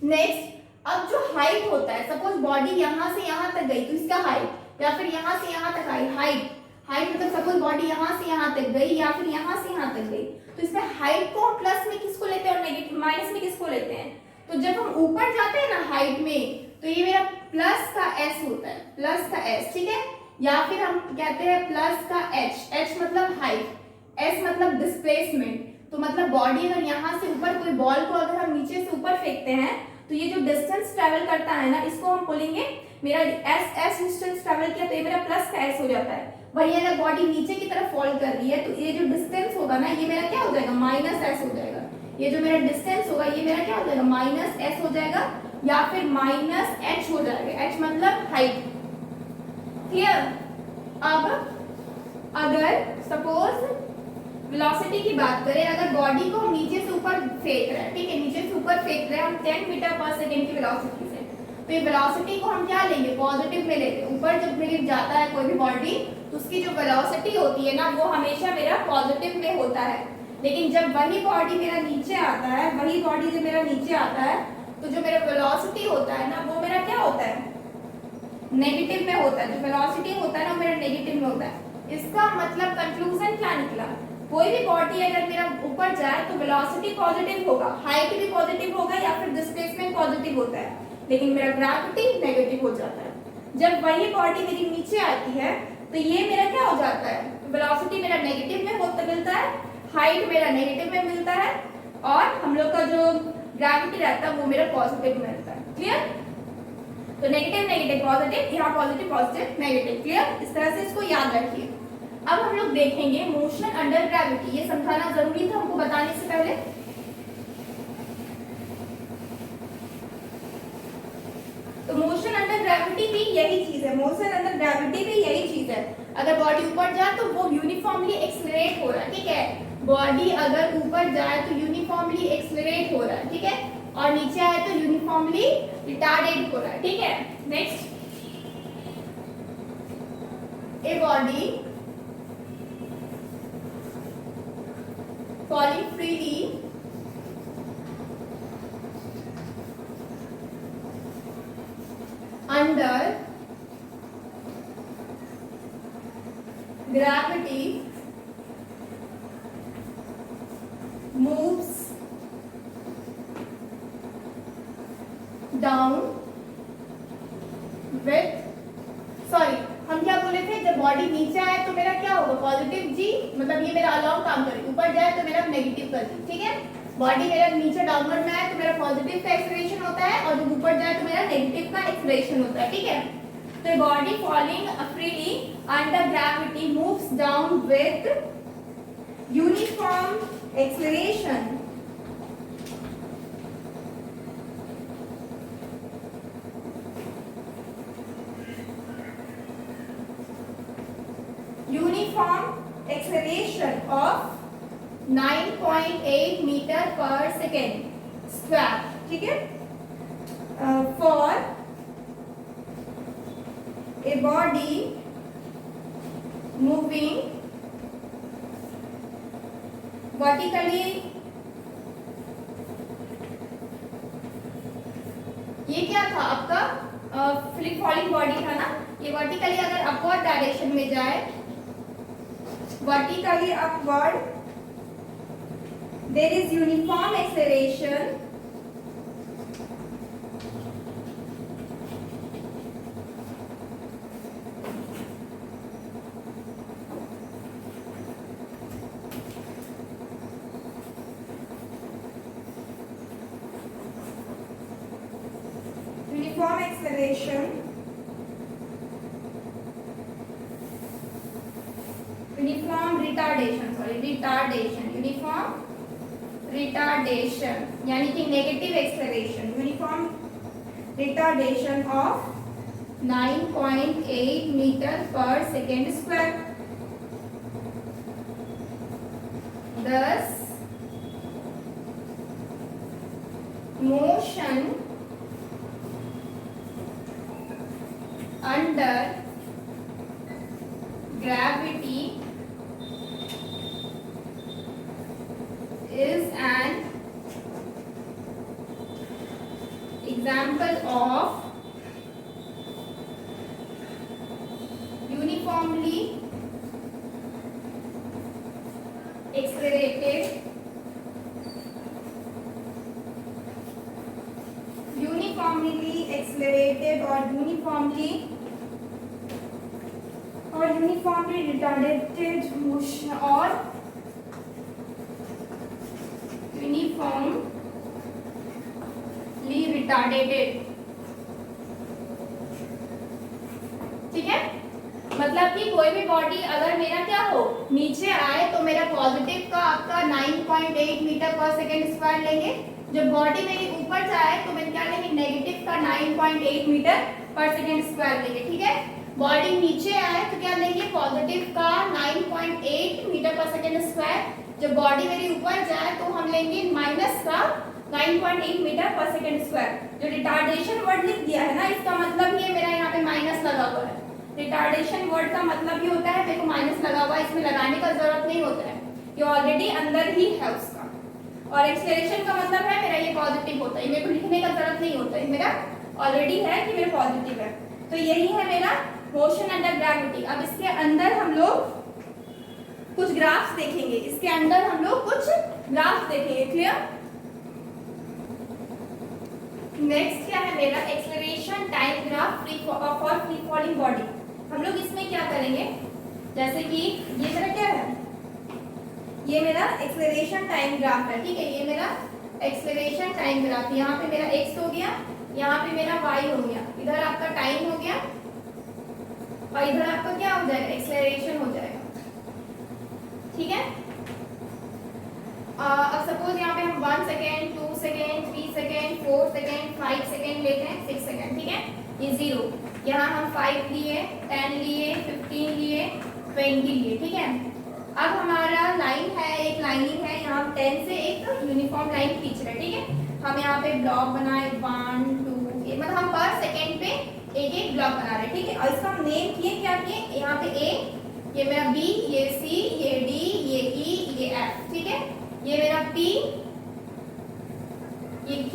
Next, अब जो हाइट होता है, सपोज बॉडी यहां से यहां तक गई तो इसका हाइट, या फिर यहां से यहां तक आई, हाइट हाइट मतलब सपोज बॉडी यहां से यहां तक गई या फिर यहां से यहां तक गई, तो इसमें हाइट को हम प्लस में किसको लेते हैं और नेगेटिव माइनस में किसको लेते हैं? तो जब हम ऊपर जाते हैं ना हाइट में, तो ये मेरा प्लस का एस होता है, प्लस का एस, ठीक है। या फिर हम कहते हैं प्लस का एच, एच मतलब हाइट, एस मतलब डिस्प्लेसमेंट। तो मतलब बॉडी अगर यहाँ से ऊपर कोई बॉल को अगर हम नीचे से ऊपर फेंकते हैं तो ये जो डिस्टेंस ट्रेवल करता है ना, इसको हम बोलेंगे मेरा एस डिस्टेंस ट्रेवल किया तो ये मेरा प्लस का एस हो जाता है। वही अगर बॉडी नीचे की तरफ फॉल कर रही है तो ये जो डिस्टेंस होगा ना, ये मेरा क्या हो जाएगा, माइनस एस हो जाएगा। ये जो मेरा डिस्टेंस होगा ये मेरा क्या हो जाएगा, माइनस एस हो जाएगा या फिर माइनस एच हो जाएगा। एच मतलब हाइट। क्लियर? अब अगर सपोज वेलोसिटी की बात करें, अगर बॉडी को हम नीचे से ऊपर फेंक रहे हैं, ठीक है, नीचे से ऊपर फेंक रहे हैं हम 10 मीटर पर सेकेंड की वेलोसिटी से, तो ये वेलोसिटी को हम क्या लेंगे, पॉजिटिव में लेते हैं। ऊपर जब मेरी जाता है कोई भी बॉडी तो उसकी जो वेलोसिटी होती है ना, वो हमेशा मेरा पॉजिटिव में होता है। लेकिन जब वही बॉडी मेरा नीचे आता है, वही बॉडी जब मेरा नीचे आता है तो जो मेरा वेलोसिटी होता है ना, वो मेरा क्या होता है, नेगेटिव में होता है। जो वेलोसिटी होता है ना, वो मेरा नेगेटिव में होता है। इसका मतलब कंक्लूजन क्या निकला, कोई भी बॉडी अगर मेरा ऊपर जाए तो वेलोसिटी पॉजिटिव होगा, हाइट भी पॉजिटिव होगा या फिर डिस्प्लेसमेंट पॉजिटिव होता है, लेकिन मेरा ग्रेविटी नेगेटिव हो जाता है। जब वही बॉडी मेरी नीचे आती है तो ये मेरा क्या हो जाता है, वेलोसिटी मेरा नेगेटिव में होता मिलता है, हाइट मेरा नेगेटिव में मिलता है, और हम लोग का जो ग्रेविटी रहता है वो मेरा पॉजिटिव में रहता है। क्लियर? तो नेगेटिव नेगेटिव पॉजिटिव, यहाँ पॉजिटिव पॉजिटिव नेगेटिव। क्लियर? इस तरह से इसको याद रखिए। अब हम लोग देखेंगे मोशन अंडर ग्रेविटी। ये समझाना जरूरी था हमको बताने से पहले। तो मोशन अंडर ग्रेविटी भी यही चीज है, मोशन अंडर ग्रेविटी भी यही चीज है। अगर बॉडी ऊपर जाए तो वो यूनिफॉर्मली एक्सेलरेट हो रहा है, ठीक है। बॉडी अगर ऊपर जाए तो यूनिफॉर्मली एक्सेलरेट हो रहा है, ठीक है, और नीचे आए तो यूनिफॉर्मली रिटार्डेड हो रहा है, ठीक है। Next, a body falling freely under gravity moves down with, sorry हम क्या बोले थे, जब बॉडी नीचे आए तो मेरा क्या होगा, पॉजिटिव जी, मतलब ये मेरा अलाउ काम करेगा। ऊपर जाए तो मेरा नेगेटिव का जी, ठीक है। बॉडी मेरा नीचे डाउनवर्ड में आए तो मेरा पॉजिटिव का एक्सेलरेशन होता है, और जब ऊपर जाए तो मेरा नेगेटिव का एक्सेलरेशन होता है, ठीक है। तो body falling freely under gravity moves down with uniform acceleration of 9.8 metre पर सेकेंड स्क्वायर, ठीक है। For a body moving vertically, ये क्या था आपका फ्री फॉलिंग बॉडी था ना, ये वर्टिकली अगर अपवर्ड डायरेक्शन में जाए, vertically upward, there is uniform acceleration retardation यानी कि negative acceleration, uniform retardation of 9.8 metre पर second square. Thus motion under gravity is an example of uniformly accelerated or uniformly retarded motion or uniformly retarded. ठीक है, मतलब कि कोई भी body अगर मेरा क्या हो नीचे आए तो मेरा पॉजिटिव का आपका 9.8 मीटर पर सेकेंड स्क्वायर लेंगे, जब बॉडी मेरी ऊपर जाए तो मैं क्या लेंगे नेगेटिव का 9.8 मीटर पर सेकेंड स्क्वायर लेंगे। ठीक है, बॉडी नीचे आए तो क्या लेंगे पॉजिटिव का 9.8 मीटर पर सेकेंड स्क्वायर, जब बॉडी मेरी ऊपर जाए तो हम लेंगे माइनस का 9.8 मीटर पर सेकेंड स्क्वायर। जो रिटार्डेशन वर्ड लिख दिया है ना इसका मतलब ये मेरा यहाँ पे माइनस लगा हुआ है। रिटार्डेशन वर्ड का मतलब ये होता है मेरे को माइनस लगा हुआ है, इसमें लगाने का जरूरत नहीं होता है, ये ऑलरेडी अंदर ही है उसका। और एक्सेलरेशन का मतलब है मेरा ये पॉजिटिव होता है, मेरे को लिखने का जरूरत नहीं होता है, मेरा ऑलरेडी है कि मेरा पॉजिटिव है। तो यही है मेरा मोशन अंडर ग्रेविटी। अब इसके अंदर हम लोग कुछ ग्राफ्स देखेंगे, इसके अंदर हम लोग कुछ ग्राफ्स देखेंगे। क्लियर? नेक्स्ट क्या है मेरा acceleration time graph for free falling body. हम लोग इसमें क्या करेंगे, जैसे कि ये मेरा क्या है, ये मेरा एक्सेलरेशन टाइम ग्राफ है। ठीक है, ये मेरा एक्सेलरेशन टाइम ग्राफ, यहाँ पे मेरा x हो गया, यहाँ पे मेरा y हो गया, इधर आपका टाइम हो गया और इधर आपका क्या हो जाएगा एक्सेलरेशन हो जाएगा। ठीक है, अब सपोज यहाँ पे हम 1 second 2 second 3 second 4 second 5 second लेते हैं 6 सेकेंड। ठीक है, ये 0, यहाँ हम 5 लिए 10 लिए 15 लिए 20 लिए। ठीक है, अब हमारा लाइन है, एक लाइनिंग है, यहाँ 10 से एक यूनिफॉर्म लाइन खींच रहे हैं। ठीक है, हम यहाँ पे ब्लॉक बनाए 1 2 मतलब हम पर सेकेंड पे एक एक ब्लॉक बना रहे हैं। ठीक है, और इसका हम नेम किए क्या किए, यहाँ पे A, ये मेरा B, ये C, ये D, ये E, ये F। ठीक है, ये मेरा P, ये Q,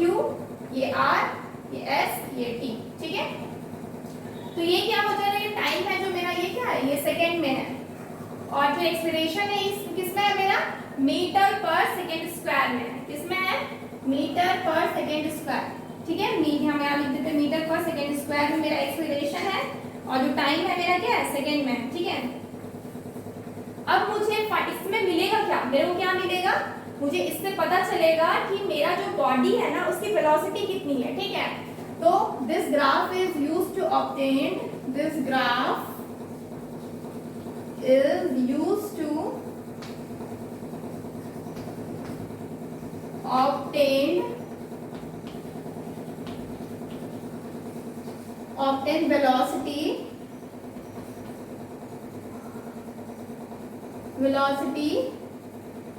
ये R, ये S, ये T। ठीक है, तो ये क्या हो जाएगा, ये टाइम है जो मेरा ये क्या है, ये सेकेंड में है, और जो एक्सेलरेशन है इस किसमें है मेरा मीटर पर सेकेंड स्क्वायर में है। किसमें है, मीटर पर सेकेंड स्क्वायर। ठीक है, हम यहाँ लिख देते हैं मीटर पर सेकेंड स्क्वायर में मेरा एक्सेलरेशन है, और जो टाइम है मेरा क्या है सेकेंड में है। ठीक है, अब मुझे इसमें मिलेगा क्या, मेरे को क्या मिलेगा, मुझे इससे पता चलेगा कि मेरा जो बॉडी है ना उसकी वेलोसिटी कितनी है। ठीक है, तो this graph is used to obtain, this graph is used to obtain velocity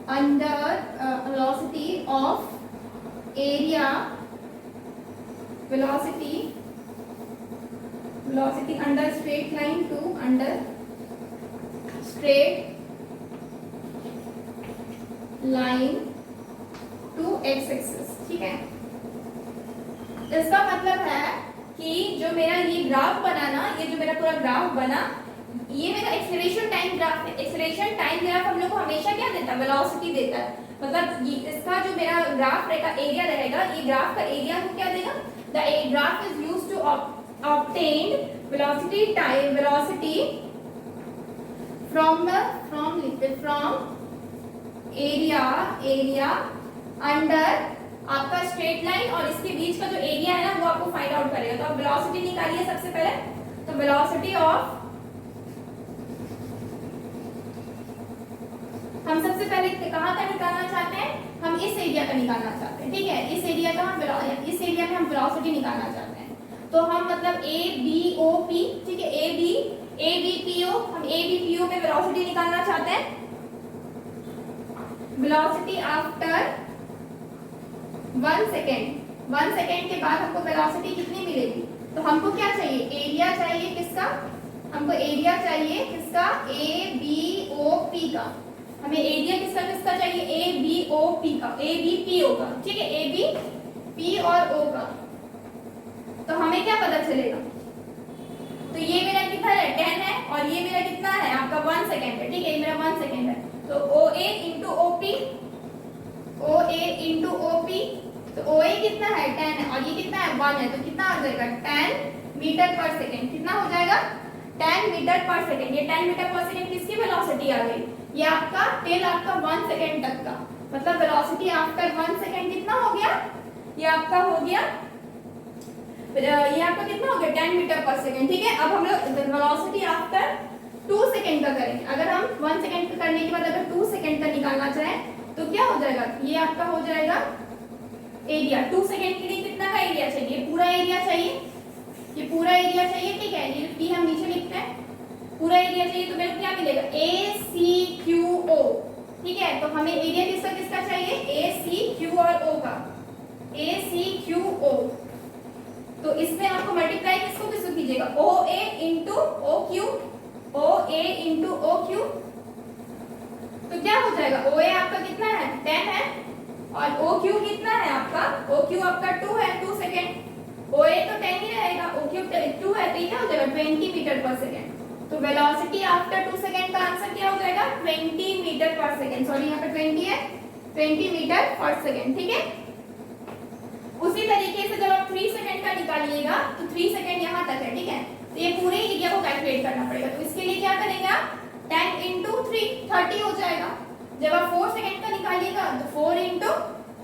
under velocity of area, velocity under straight line to under straight line to x axis। ठीक है, इसका मतलब है कि जो मेरा ये ग्राफ बना ना, ये जो मेरा पूरा ग्राफ बना, ये मेरा एक्सेलरेशन टाइम ग्राफ है। एक्सेलरेशन टाइम ग्राफ हम लोग को हमेशा क्या देता है, वेलोसिटी देता है। मतलब ये इसका जो मेरा ग्राफ रहेगा एरिया रहेगा, ये ग्राफ का एरिया को क्या देगा, the graph is used to obtain velocity from area under आपका स्ट्रेट लाइन और इसके बीच का जो एरिया है ना वो आपको फाइंड आउट करेगा। तो आप वेलोसिटी निकालिए सबसे पहले, तो वेलोसिटी ऑफ, हम सबसे पहले कहाँ का निकालना चाहते हैं, हम इस एरिया का निकालना चाहते हैं। ठीक है, इस एरिया में हम वेलोसिटी निकालना चाहते हैं। तो हम मतलब ABOP, ठीक है, ABPO, हम ABPO में वेलोसिटी निकालना चाहते हैं। वेलोसिटी आफ्टर 1 सेकेंड, 1 सेकेंड के बाद हमको वेलोसिटी कितनी मिलेगी, तो हमको क्या चाहिए, एरिया चाहिए किसका, हमको एरिया चाहिए किसका, ए बी ओ पी का। हमें एरिया किसका किसका चाहिए, ए बी ओ पी का, ए बी पी ओ का, ठीक है, ए बी पी और ओ का। तो हमें क्या पता चलेगा, तो ये मेरा कितना है 10 है और ये मेरा कितना है आपका 1 सेकेंड है, ठीक है, ये मेरा 1 सेकेंड है। तो ओ ए इंटू ओ पी, ओ ए इंटू ओ पी, तो ओ ए कितना है 10 है और ये कितना है 1 है, तो कितना आ जाएगा 10 मीटर पर सेकेंड, कितना हो जाएगा 10 मीटर पर सेकेंड। ये 10 मीटर पर सेकेंड किसकी वेलोसिटी आ गई, ये आपका टिल आपका 1 सेकेंड तक का, मतलब वेलोसिटी आफ्टर 1 सेकेंड कितना हो गया, ये आपका हो गया, ये आपका कितना हो गया 10 मीटर पर सेकेंड, ठीक है। अब हम लोग वेलोसिटी आफ्टर 2 सेकेंड का करेंगे। अगर हम 1 सेकेंड का करने के बाद अगर 2 सेकेंड का निकालना चाहें तो क्या हो जाएगा, ये आपका हो जाएगा एरिया। 2 सेकेंड के लिए कितना का एरिया चाहिए, पूरा एरिया चाहिए, ये पूरा एरिया चाहिए, ठीक है, ये पी हम नीचे लिखते हैं, पूरा एरिया चाहिए। तो मेरे को क्या मिलेगा, ए सी क्यू ओ, ठीक है। तो हमें एरिया किसका किसका चाहिए, ए सी क्यू और ओ का, ए सी क्यू ओ। तो इसमें आपको मल्टीप्लाई किसको किसको कीजिएगा, ओ ए इंटू ओ क्यू, ओ ए इंटू ओ क्यू। तो क्या हो जाएगा, ओ ए आपका कितना है 10 है और ओ क्यू कितना है आपका, ओ क्यू आपका 2 है, 2 सेकेंड, ओ ए तो 10 ही रहेगा, ओ क्यू 2 है, तो ये क्या हो जाएगा 20 मीटर पर सेकेंड। तो वेलोसिटी आफ्टर 2 सेकेंड का आंसर क्या हो जाएगा 20 मीटर पर सेकेंड, सॉरी यहाँ पे 20 है, 20 मीटर पर सेकेंड, ठीक है। उसी तरीके से जब आप 3 सेकंड का निकालिएगा तो 3 सेकंड यहाँ तक है, ठीक है, तो ये पूरे एरिया को कैलकुलेट करना पड़ेगा। तो इसके लिए क्या करेंगे आप 10 इंटू 3 30 हो जाएगा। जब आप 4 सेकंड का निकालिएगा तो 4 इंटू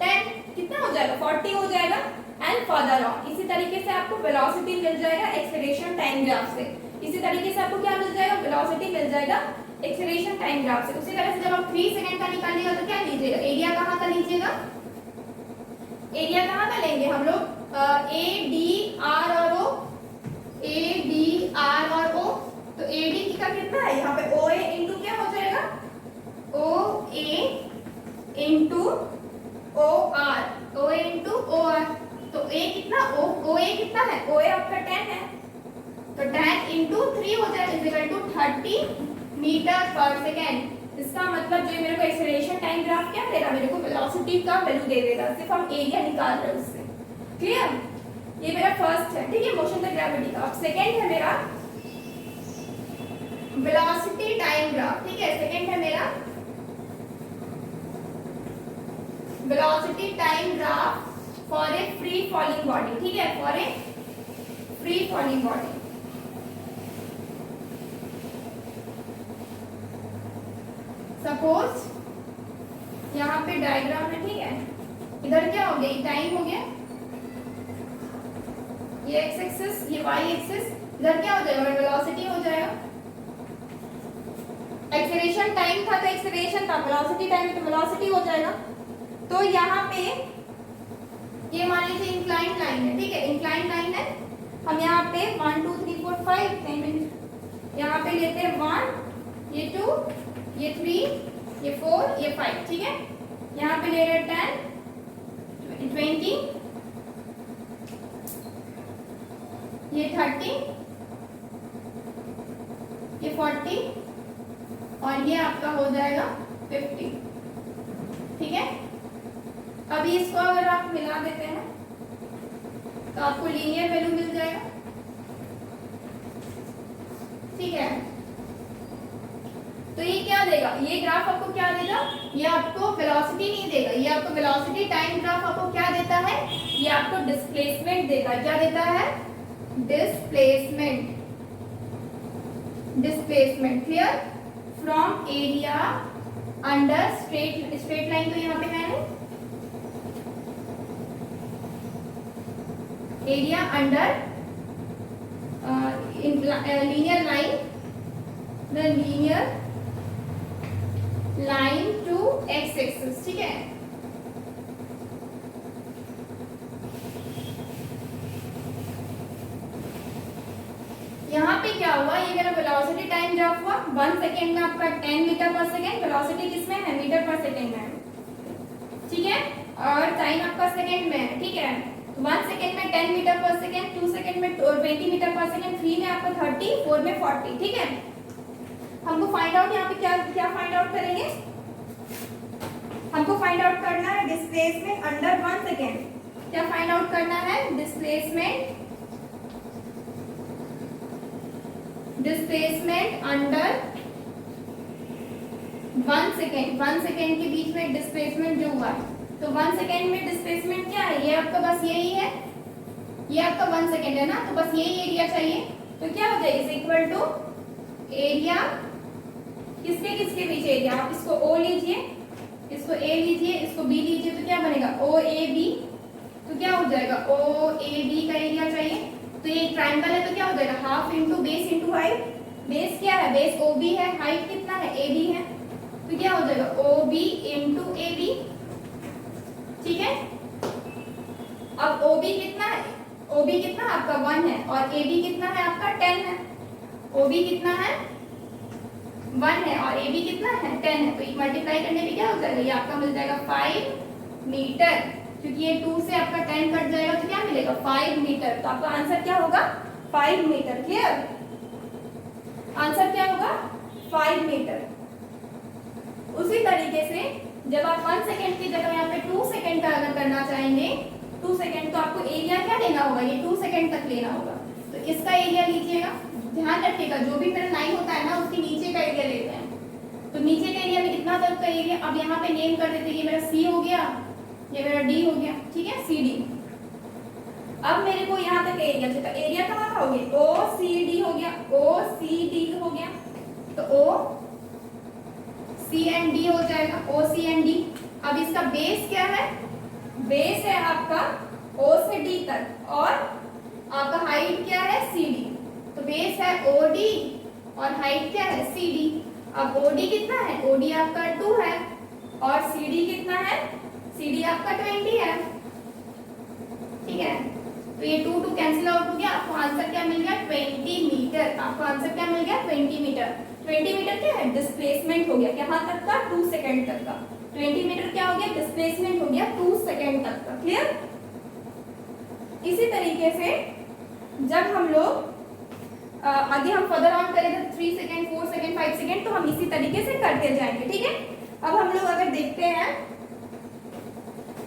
10 कितना हो जाएगा 40 हो जाएगा। एंड फर्दर ऑन इसी तरीके से आपको वेलोसिटी मिल जाएगा एक्सेलरेशन टाइम ग्राफ से। इसी तरीके से आपको क्या मिल जाएगा, वेलोसिटी मिल जाएगा एक्सेलरेशन टाइम ग्राफ से। उसी तरह से जब आप 3 सेकंड का निकालिएगा तो क्या लीजिएगा, एरिया कहाँ का लीजिएगा, एरिया कहाँ का लेंगे हम लोग, ए डी आर और ओ, ए डी आर और ओ। तो ए डी का कितना है यहाँ पे ओ ए इंटू क्या हो जाएगा, ओ ए इंटू ओ आर, ओ ए इंटू ओ आर। तो ए कितना ओ ए कितना है, ओ ए आपका 10 है, तो 10 इंटू 3 हो जाएगा इक्वल टू 30 मीटर पर सेकेंड। इसका मतलब जो मेरे को एक्सेलरेशन टाइम ग्राफ क्या देगा, मेरे को वेलोसिटी का वैल्यू दे देगा, सिर्फ हम एरिया निकाल रहे हैं उससे। क्लियर, ये मेरा फर्स्ट है, ठीक है, मोशन द ग्रेविटी का। अब सेकंड है मेरा वेलोसिटी टाइम ग्राफ, ठीक है, सेकंड है मेरा velocity time graph for a free falling body, ठीक है, for A free falling body. Suppose यहाँ पे डायग्राम है, ठीक है, इधर क्या हो गया, ये टाइम हो गया, ये एक्स एक्सिस, ये वाई एक्सिस, इधर क्या हो जाएगा वेलोसिटी हो जाएगा। एक्सेलरेशन टाइम था तो एक्सेलरेशन था, वेलोसिटी टाइम तो वेलोसिटी हो जाएगा। तो यहाँ पे ये मान लीजिए इंक्लाइन लाइन है, ठीक है, इंक्लाइन लाइन है, हम यहाँ पे 1 2 3 4 5 यहाँ पे लेते हैं 1, ये 2, ये 3, ये 4, ये 5, ठीक है, यहाँ पे ले रहे 10 20, ये 30, ये 40 और ये आपका हो जाएगा 50, ठीक है। अभी इसको अगर आप मिला देते हैं तो आपको लीनियर वैल्यू मिल जाएगा, ठीक है। तो ये क्या देगा, ये ग्राफ आपको क्या देगा, ये आपको वेलोसिटी नहीं देगा, ये आपको वेलोसिटी टाइम ग्राफ आपको क्या देता है, ये आपको डिस्प्लेसमेंट देगा। क्या देता है, displacement, displacement. Clear, from area under straight line, तो यहाँ पे है ना area under linear line, the linear line to x axis, ठीक है। यहाँ पे क्या हुआ, ये मेरा वेलोसिटी टाइम ग्राफ हुआ, 1 सेकेंड में आपका 10 मीटर पर सेकेंड, वेलोसिटी किसमें है, मीटर पर सेकेंड में है, ठीक है, और टाइम आपका सेकेंड में है, ठीक है। 1 सेकेंड में में 10 मीटर पर सेकेंड, 2 सेकेंड में 20 मीटर पर सेकेंड, 3 में आपका 30, 4 में 40, ठीक है। हमको फाइंड आउट यहाँ पे क्या क्या फाइंड आउट करेंगे, हमको फाइंड आउट करना है डिस्प्लेसमेंट अंडर 1 सेकेंड। क्या फाइंड आउट करना है, डिस्प्लेसमेंट अंडर 1 सेकेंड। 1 सेकेंड के बीच में डिस्प्लेसमेंट जो हुआ है, तो 1 सेकेंड में डिस्प्लेसमेंट क्या है, ये आपका बस यही है, ये आपका 1 सेकेंड है ना, तो बस यही एरिया चाहिए। तो क्या हो जाएगा, इज इक्वल टू एरिया किसके किसके बीच एरिया, आप इसको ओ लीजिए, इसको ए लीजिए, इसको बी लीजिए, तो क्या बनेगा ओ ए बी। तो क्या हो जाएगा, ओ ए बी का एरिया चाहिए, तो ये ट्रायंगल है तो क्या हो जाएगा, half into base into height. Base क्या है, बेस ओ बी है, हाइट कितना है, ए बी है, तो क्या हो जाएगा O B into A B, ठीक है। अब ओ बी कितना है, ओ बी कितना आपका 1 है और ए बी कितना है आपका 10 है। ओ बी कितना है 1 है और ए बी कितना है 10 है, तो मल्टीप्लाई करने पे क्या हो जाएगा, ये आपका मिल जाएगा 5 मीटर, क्योंकि ये 2 से आपका 10 कट जाएगा तो क्या मिलेगा 5 मीटर। तो आपका आंसर क्या होगा 5 मीटर। क्लियर, आंसर क्या होगा 5 मीटर। उसी तरीके से जब आप 1 सेकेंड की जगह यहाँ पे 2 सेकेंड का अगर करना चाहेंगे, 2 सेकेंड, तो आपको एरिया क्या लेना होगा, ये 2 सेकेंड तक लेना होगा। तो इसका एरिया लीजिएगा, ध्यान रखिएगा जो भी मेरा लाइन होता है ना उसके नीचे का एरिया लेते हैं। तो नीचे के एरिया में कितना तक का एरिया, अब यहाँ पे नेम कर देते हैं, ये मेरा सी हो गया, ये मेरा डी हो गया, ठीक है, सी डी। अब मेरे को यहाँ तक एरिया चाहिए, तो एरिया कहाँ का हो गया, ओ सी डी हो गया, ओ सी डी हो गया, तो ओ सी एंड डी हो जाएगा, ओ सी एंड डी। अब इसका बेस क्या है, बेस है आपका ओ से डी तक और आपका हाइट क्या है सी डी, तो बेस है ओ डी और हाइट क्या है सी डी। अब ओ डी कितना है, ओ डी आपका 2 है और सी डी कितना है, सी डी आपका 20 है, ठीक है। तो ये 2 2 कैंसिल आउट हो गया, आपको आंसर क्या मिल गया 20 मीटर। आपको आंसर क्या मिल गया 20 मीटर। 20 मीटर क्या है, डिस्प्लेसमेंट हो गया, कहाँ तक का 2 सेकेंड तक का। 20 मीटर क्या हो गया, डिस्प्लेसमेंट हो गया 2 सेकेंड तक का। क्लियर। इसी तरीके से जब हम लोग आगे हम फर्दर ऑन करेंगे 3 सेकेंड 4 सेकेंड 5 सेकेंड, तो हम इसी तरीके से करते जाएंगे, ठीक है। अब हम लोग अगर देखते हैं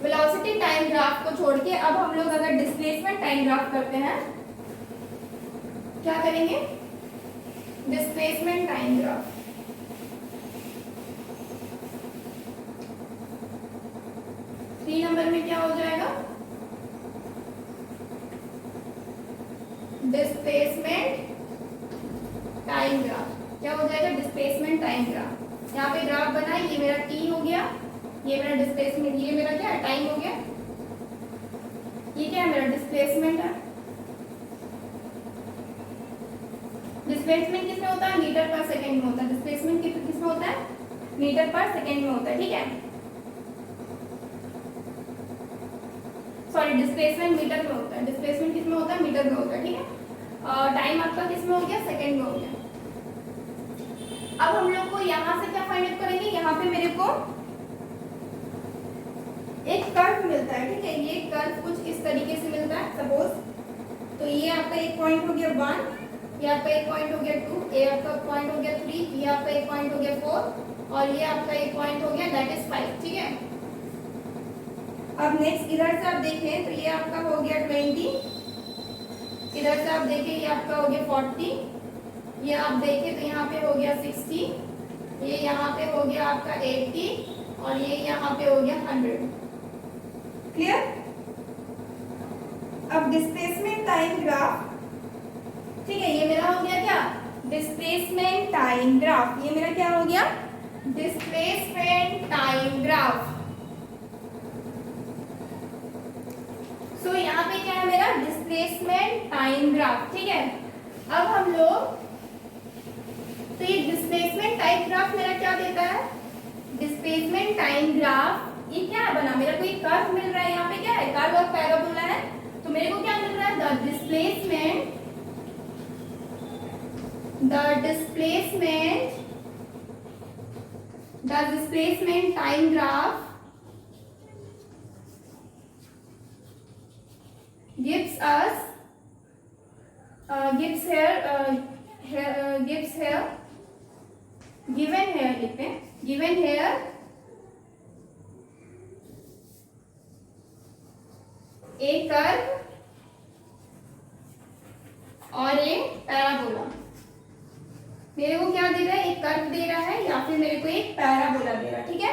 वेलोसिटी टाइम ग्राफ को छोड़ के, अब हम लोग अगर डिस्प्लेसमेंट टाइम ग्राफ करते हैं, क्या करेंगे, displacement time graph. Three number में क्या हो जाएगा, डिस्प्लेसमेंट टाइम ग्राफ। क्या हो जाएगा, डिस्प्लेसमेंट टाइम ग्राफ। यहाँ पे ग्राफ बना, ये मेरा टी हो गया, ये मेरा डिस्प्लेसमेंट, ये मेरा क्या है टाइम हो गया, ये क्या है मेरा डिस्प्लेसमेंट है। डिस्प्लेसमेंट किसमें होता है, मीटर पर सेकेंड में होता है। डिस्प्लेसमेंट किसमें होता है, मीटर पर सेकेंड में होता है, ठीक है। सॉरी, डिस्प्लेसमेंट मीटर में होता है, डिस्प्लेसमेंट किसमें होता है, मीटर में होता है, ठीक है। टाइम आपका किसमें हो गया, सेकेंड में हो गया। अब हम लोग को यहाँ से क्या फाइंड आउट करेंगे, यहाँ पे मेरे को एक कर्व मिलता है, ठीक है। ये कर्व कुछ इस तरीके से मिलता है सपोज, तो ये आपका एक पॉइंट हो गया 1, ये आपका एक पॉइंट हो गया 2, ये आपका पॉइंट हो गया 3, ये आपका एक पॉइंट हो गया 4 और ये आपका एक पॉइंट हो गया दैट इज 5, ठीक है। अब नेक्स्ट इधर से आप देखें तो ये आपका हो गया 20, इधर से आप देखें ये आपका हो गया 40, ये आप देखें तो यहाँ पे हो गया 60, ये यहाँ पे हो गया आपका 80 और ये यहाँ पे हो गया 100। क्लियर। अब डिस्प्लेसमेंट टाइम ग्राफ, ठीक है, ये मेरा हो गया क्या, डिस्प्लेसमेंट टाइम ग्राफ। ये मेरा क्या हो गया, डिस्प्लेसमेंट टाइम ग्राफ। सो यहाँ पे क्या है मेरा डिस्प्लेसमेंट टाइम ग्राफ, ठीक है। अब हम लोग, तो ये डिस्प्लेसमेंट टाइम ग्राफ मेरा क्या देता है, डिस्प्लेसमेंट टाइम ग्राफ ये क्या है बना, मेरा कोई कर्व मिल रहा है, यहाँ पे क्या है कर्व और पैराबोला है, तो मेरे को क्या मिल रहा है, the displacement time graph gives us gives here given here लिखते हैं, given here a curve और ए पैराबोला। मेरे को क्या दे रहा है, एक कर्व दे रहा है या फिर मेरे को एक पैराबोला दे रहा है, ठीक है।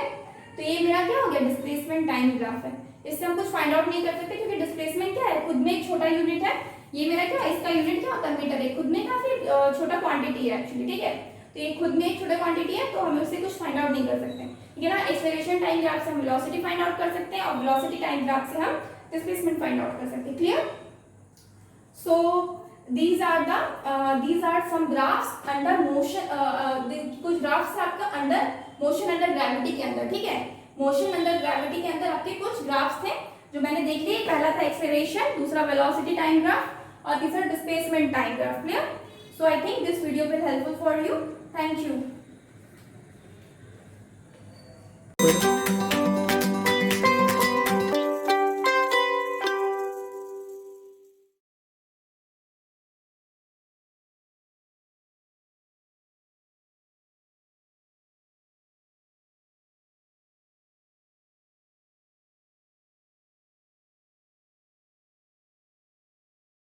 तो ये मेरा क्या हो गया, डिस्प्लेसमेंट टाइम ग्राफ है। इससे हम कुछ फाइंड आउट नहीं कर सकते क्योंकि डिस्प्लेसमेंट क्या है, खुद में एक छोटा यूनिट है। ये मेरा क्या है, इसका यूनिट क्या होता है, मीटर है, खुद में काफी छोटा क्वांटिटी है एक्चुअली, ठीक है। तो ये खुद में एक छोटा क्वांटिटी है, तो हम उससे कुछ फाइंड आउट नहीं कर सकते, ठीक है ना। एक्सेलरेशन टाइम ग्राफ से हम वेलोसिटी फाइंड आउट कर सकते हैं और वेलोसिटी टाइम ग्राफ से हम डिस्प्लेसमेंट फाइंड आउट कर सकते हैं। Clear? So these are some graphs under motion, कुछ ग्राफ्स है आपका अंडर मोशन अंडर ग्रेविटी के अंदर, ठीक है। मोशन अंडर ग्रेविटी के अंदर आपके कुछ ग्राफ्स थे जो मैंने देख लिए। पहला था एक्सेलरेशन, दूसरा वेलोसिटी टाइम ग्राफ और तीसरा displacement time graph. Clear? So I think this video will helpful for you. Thank you.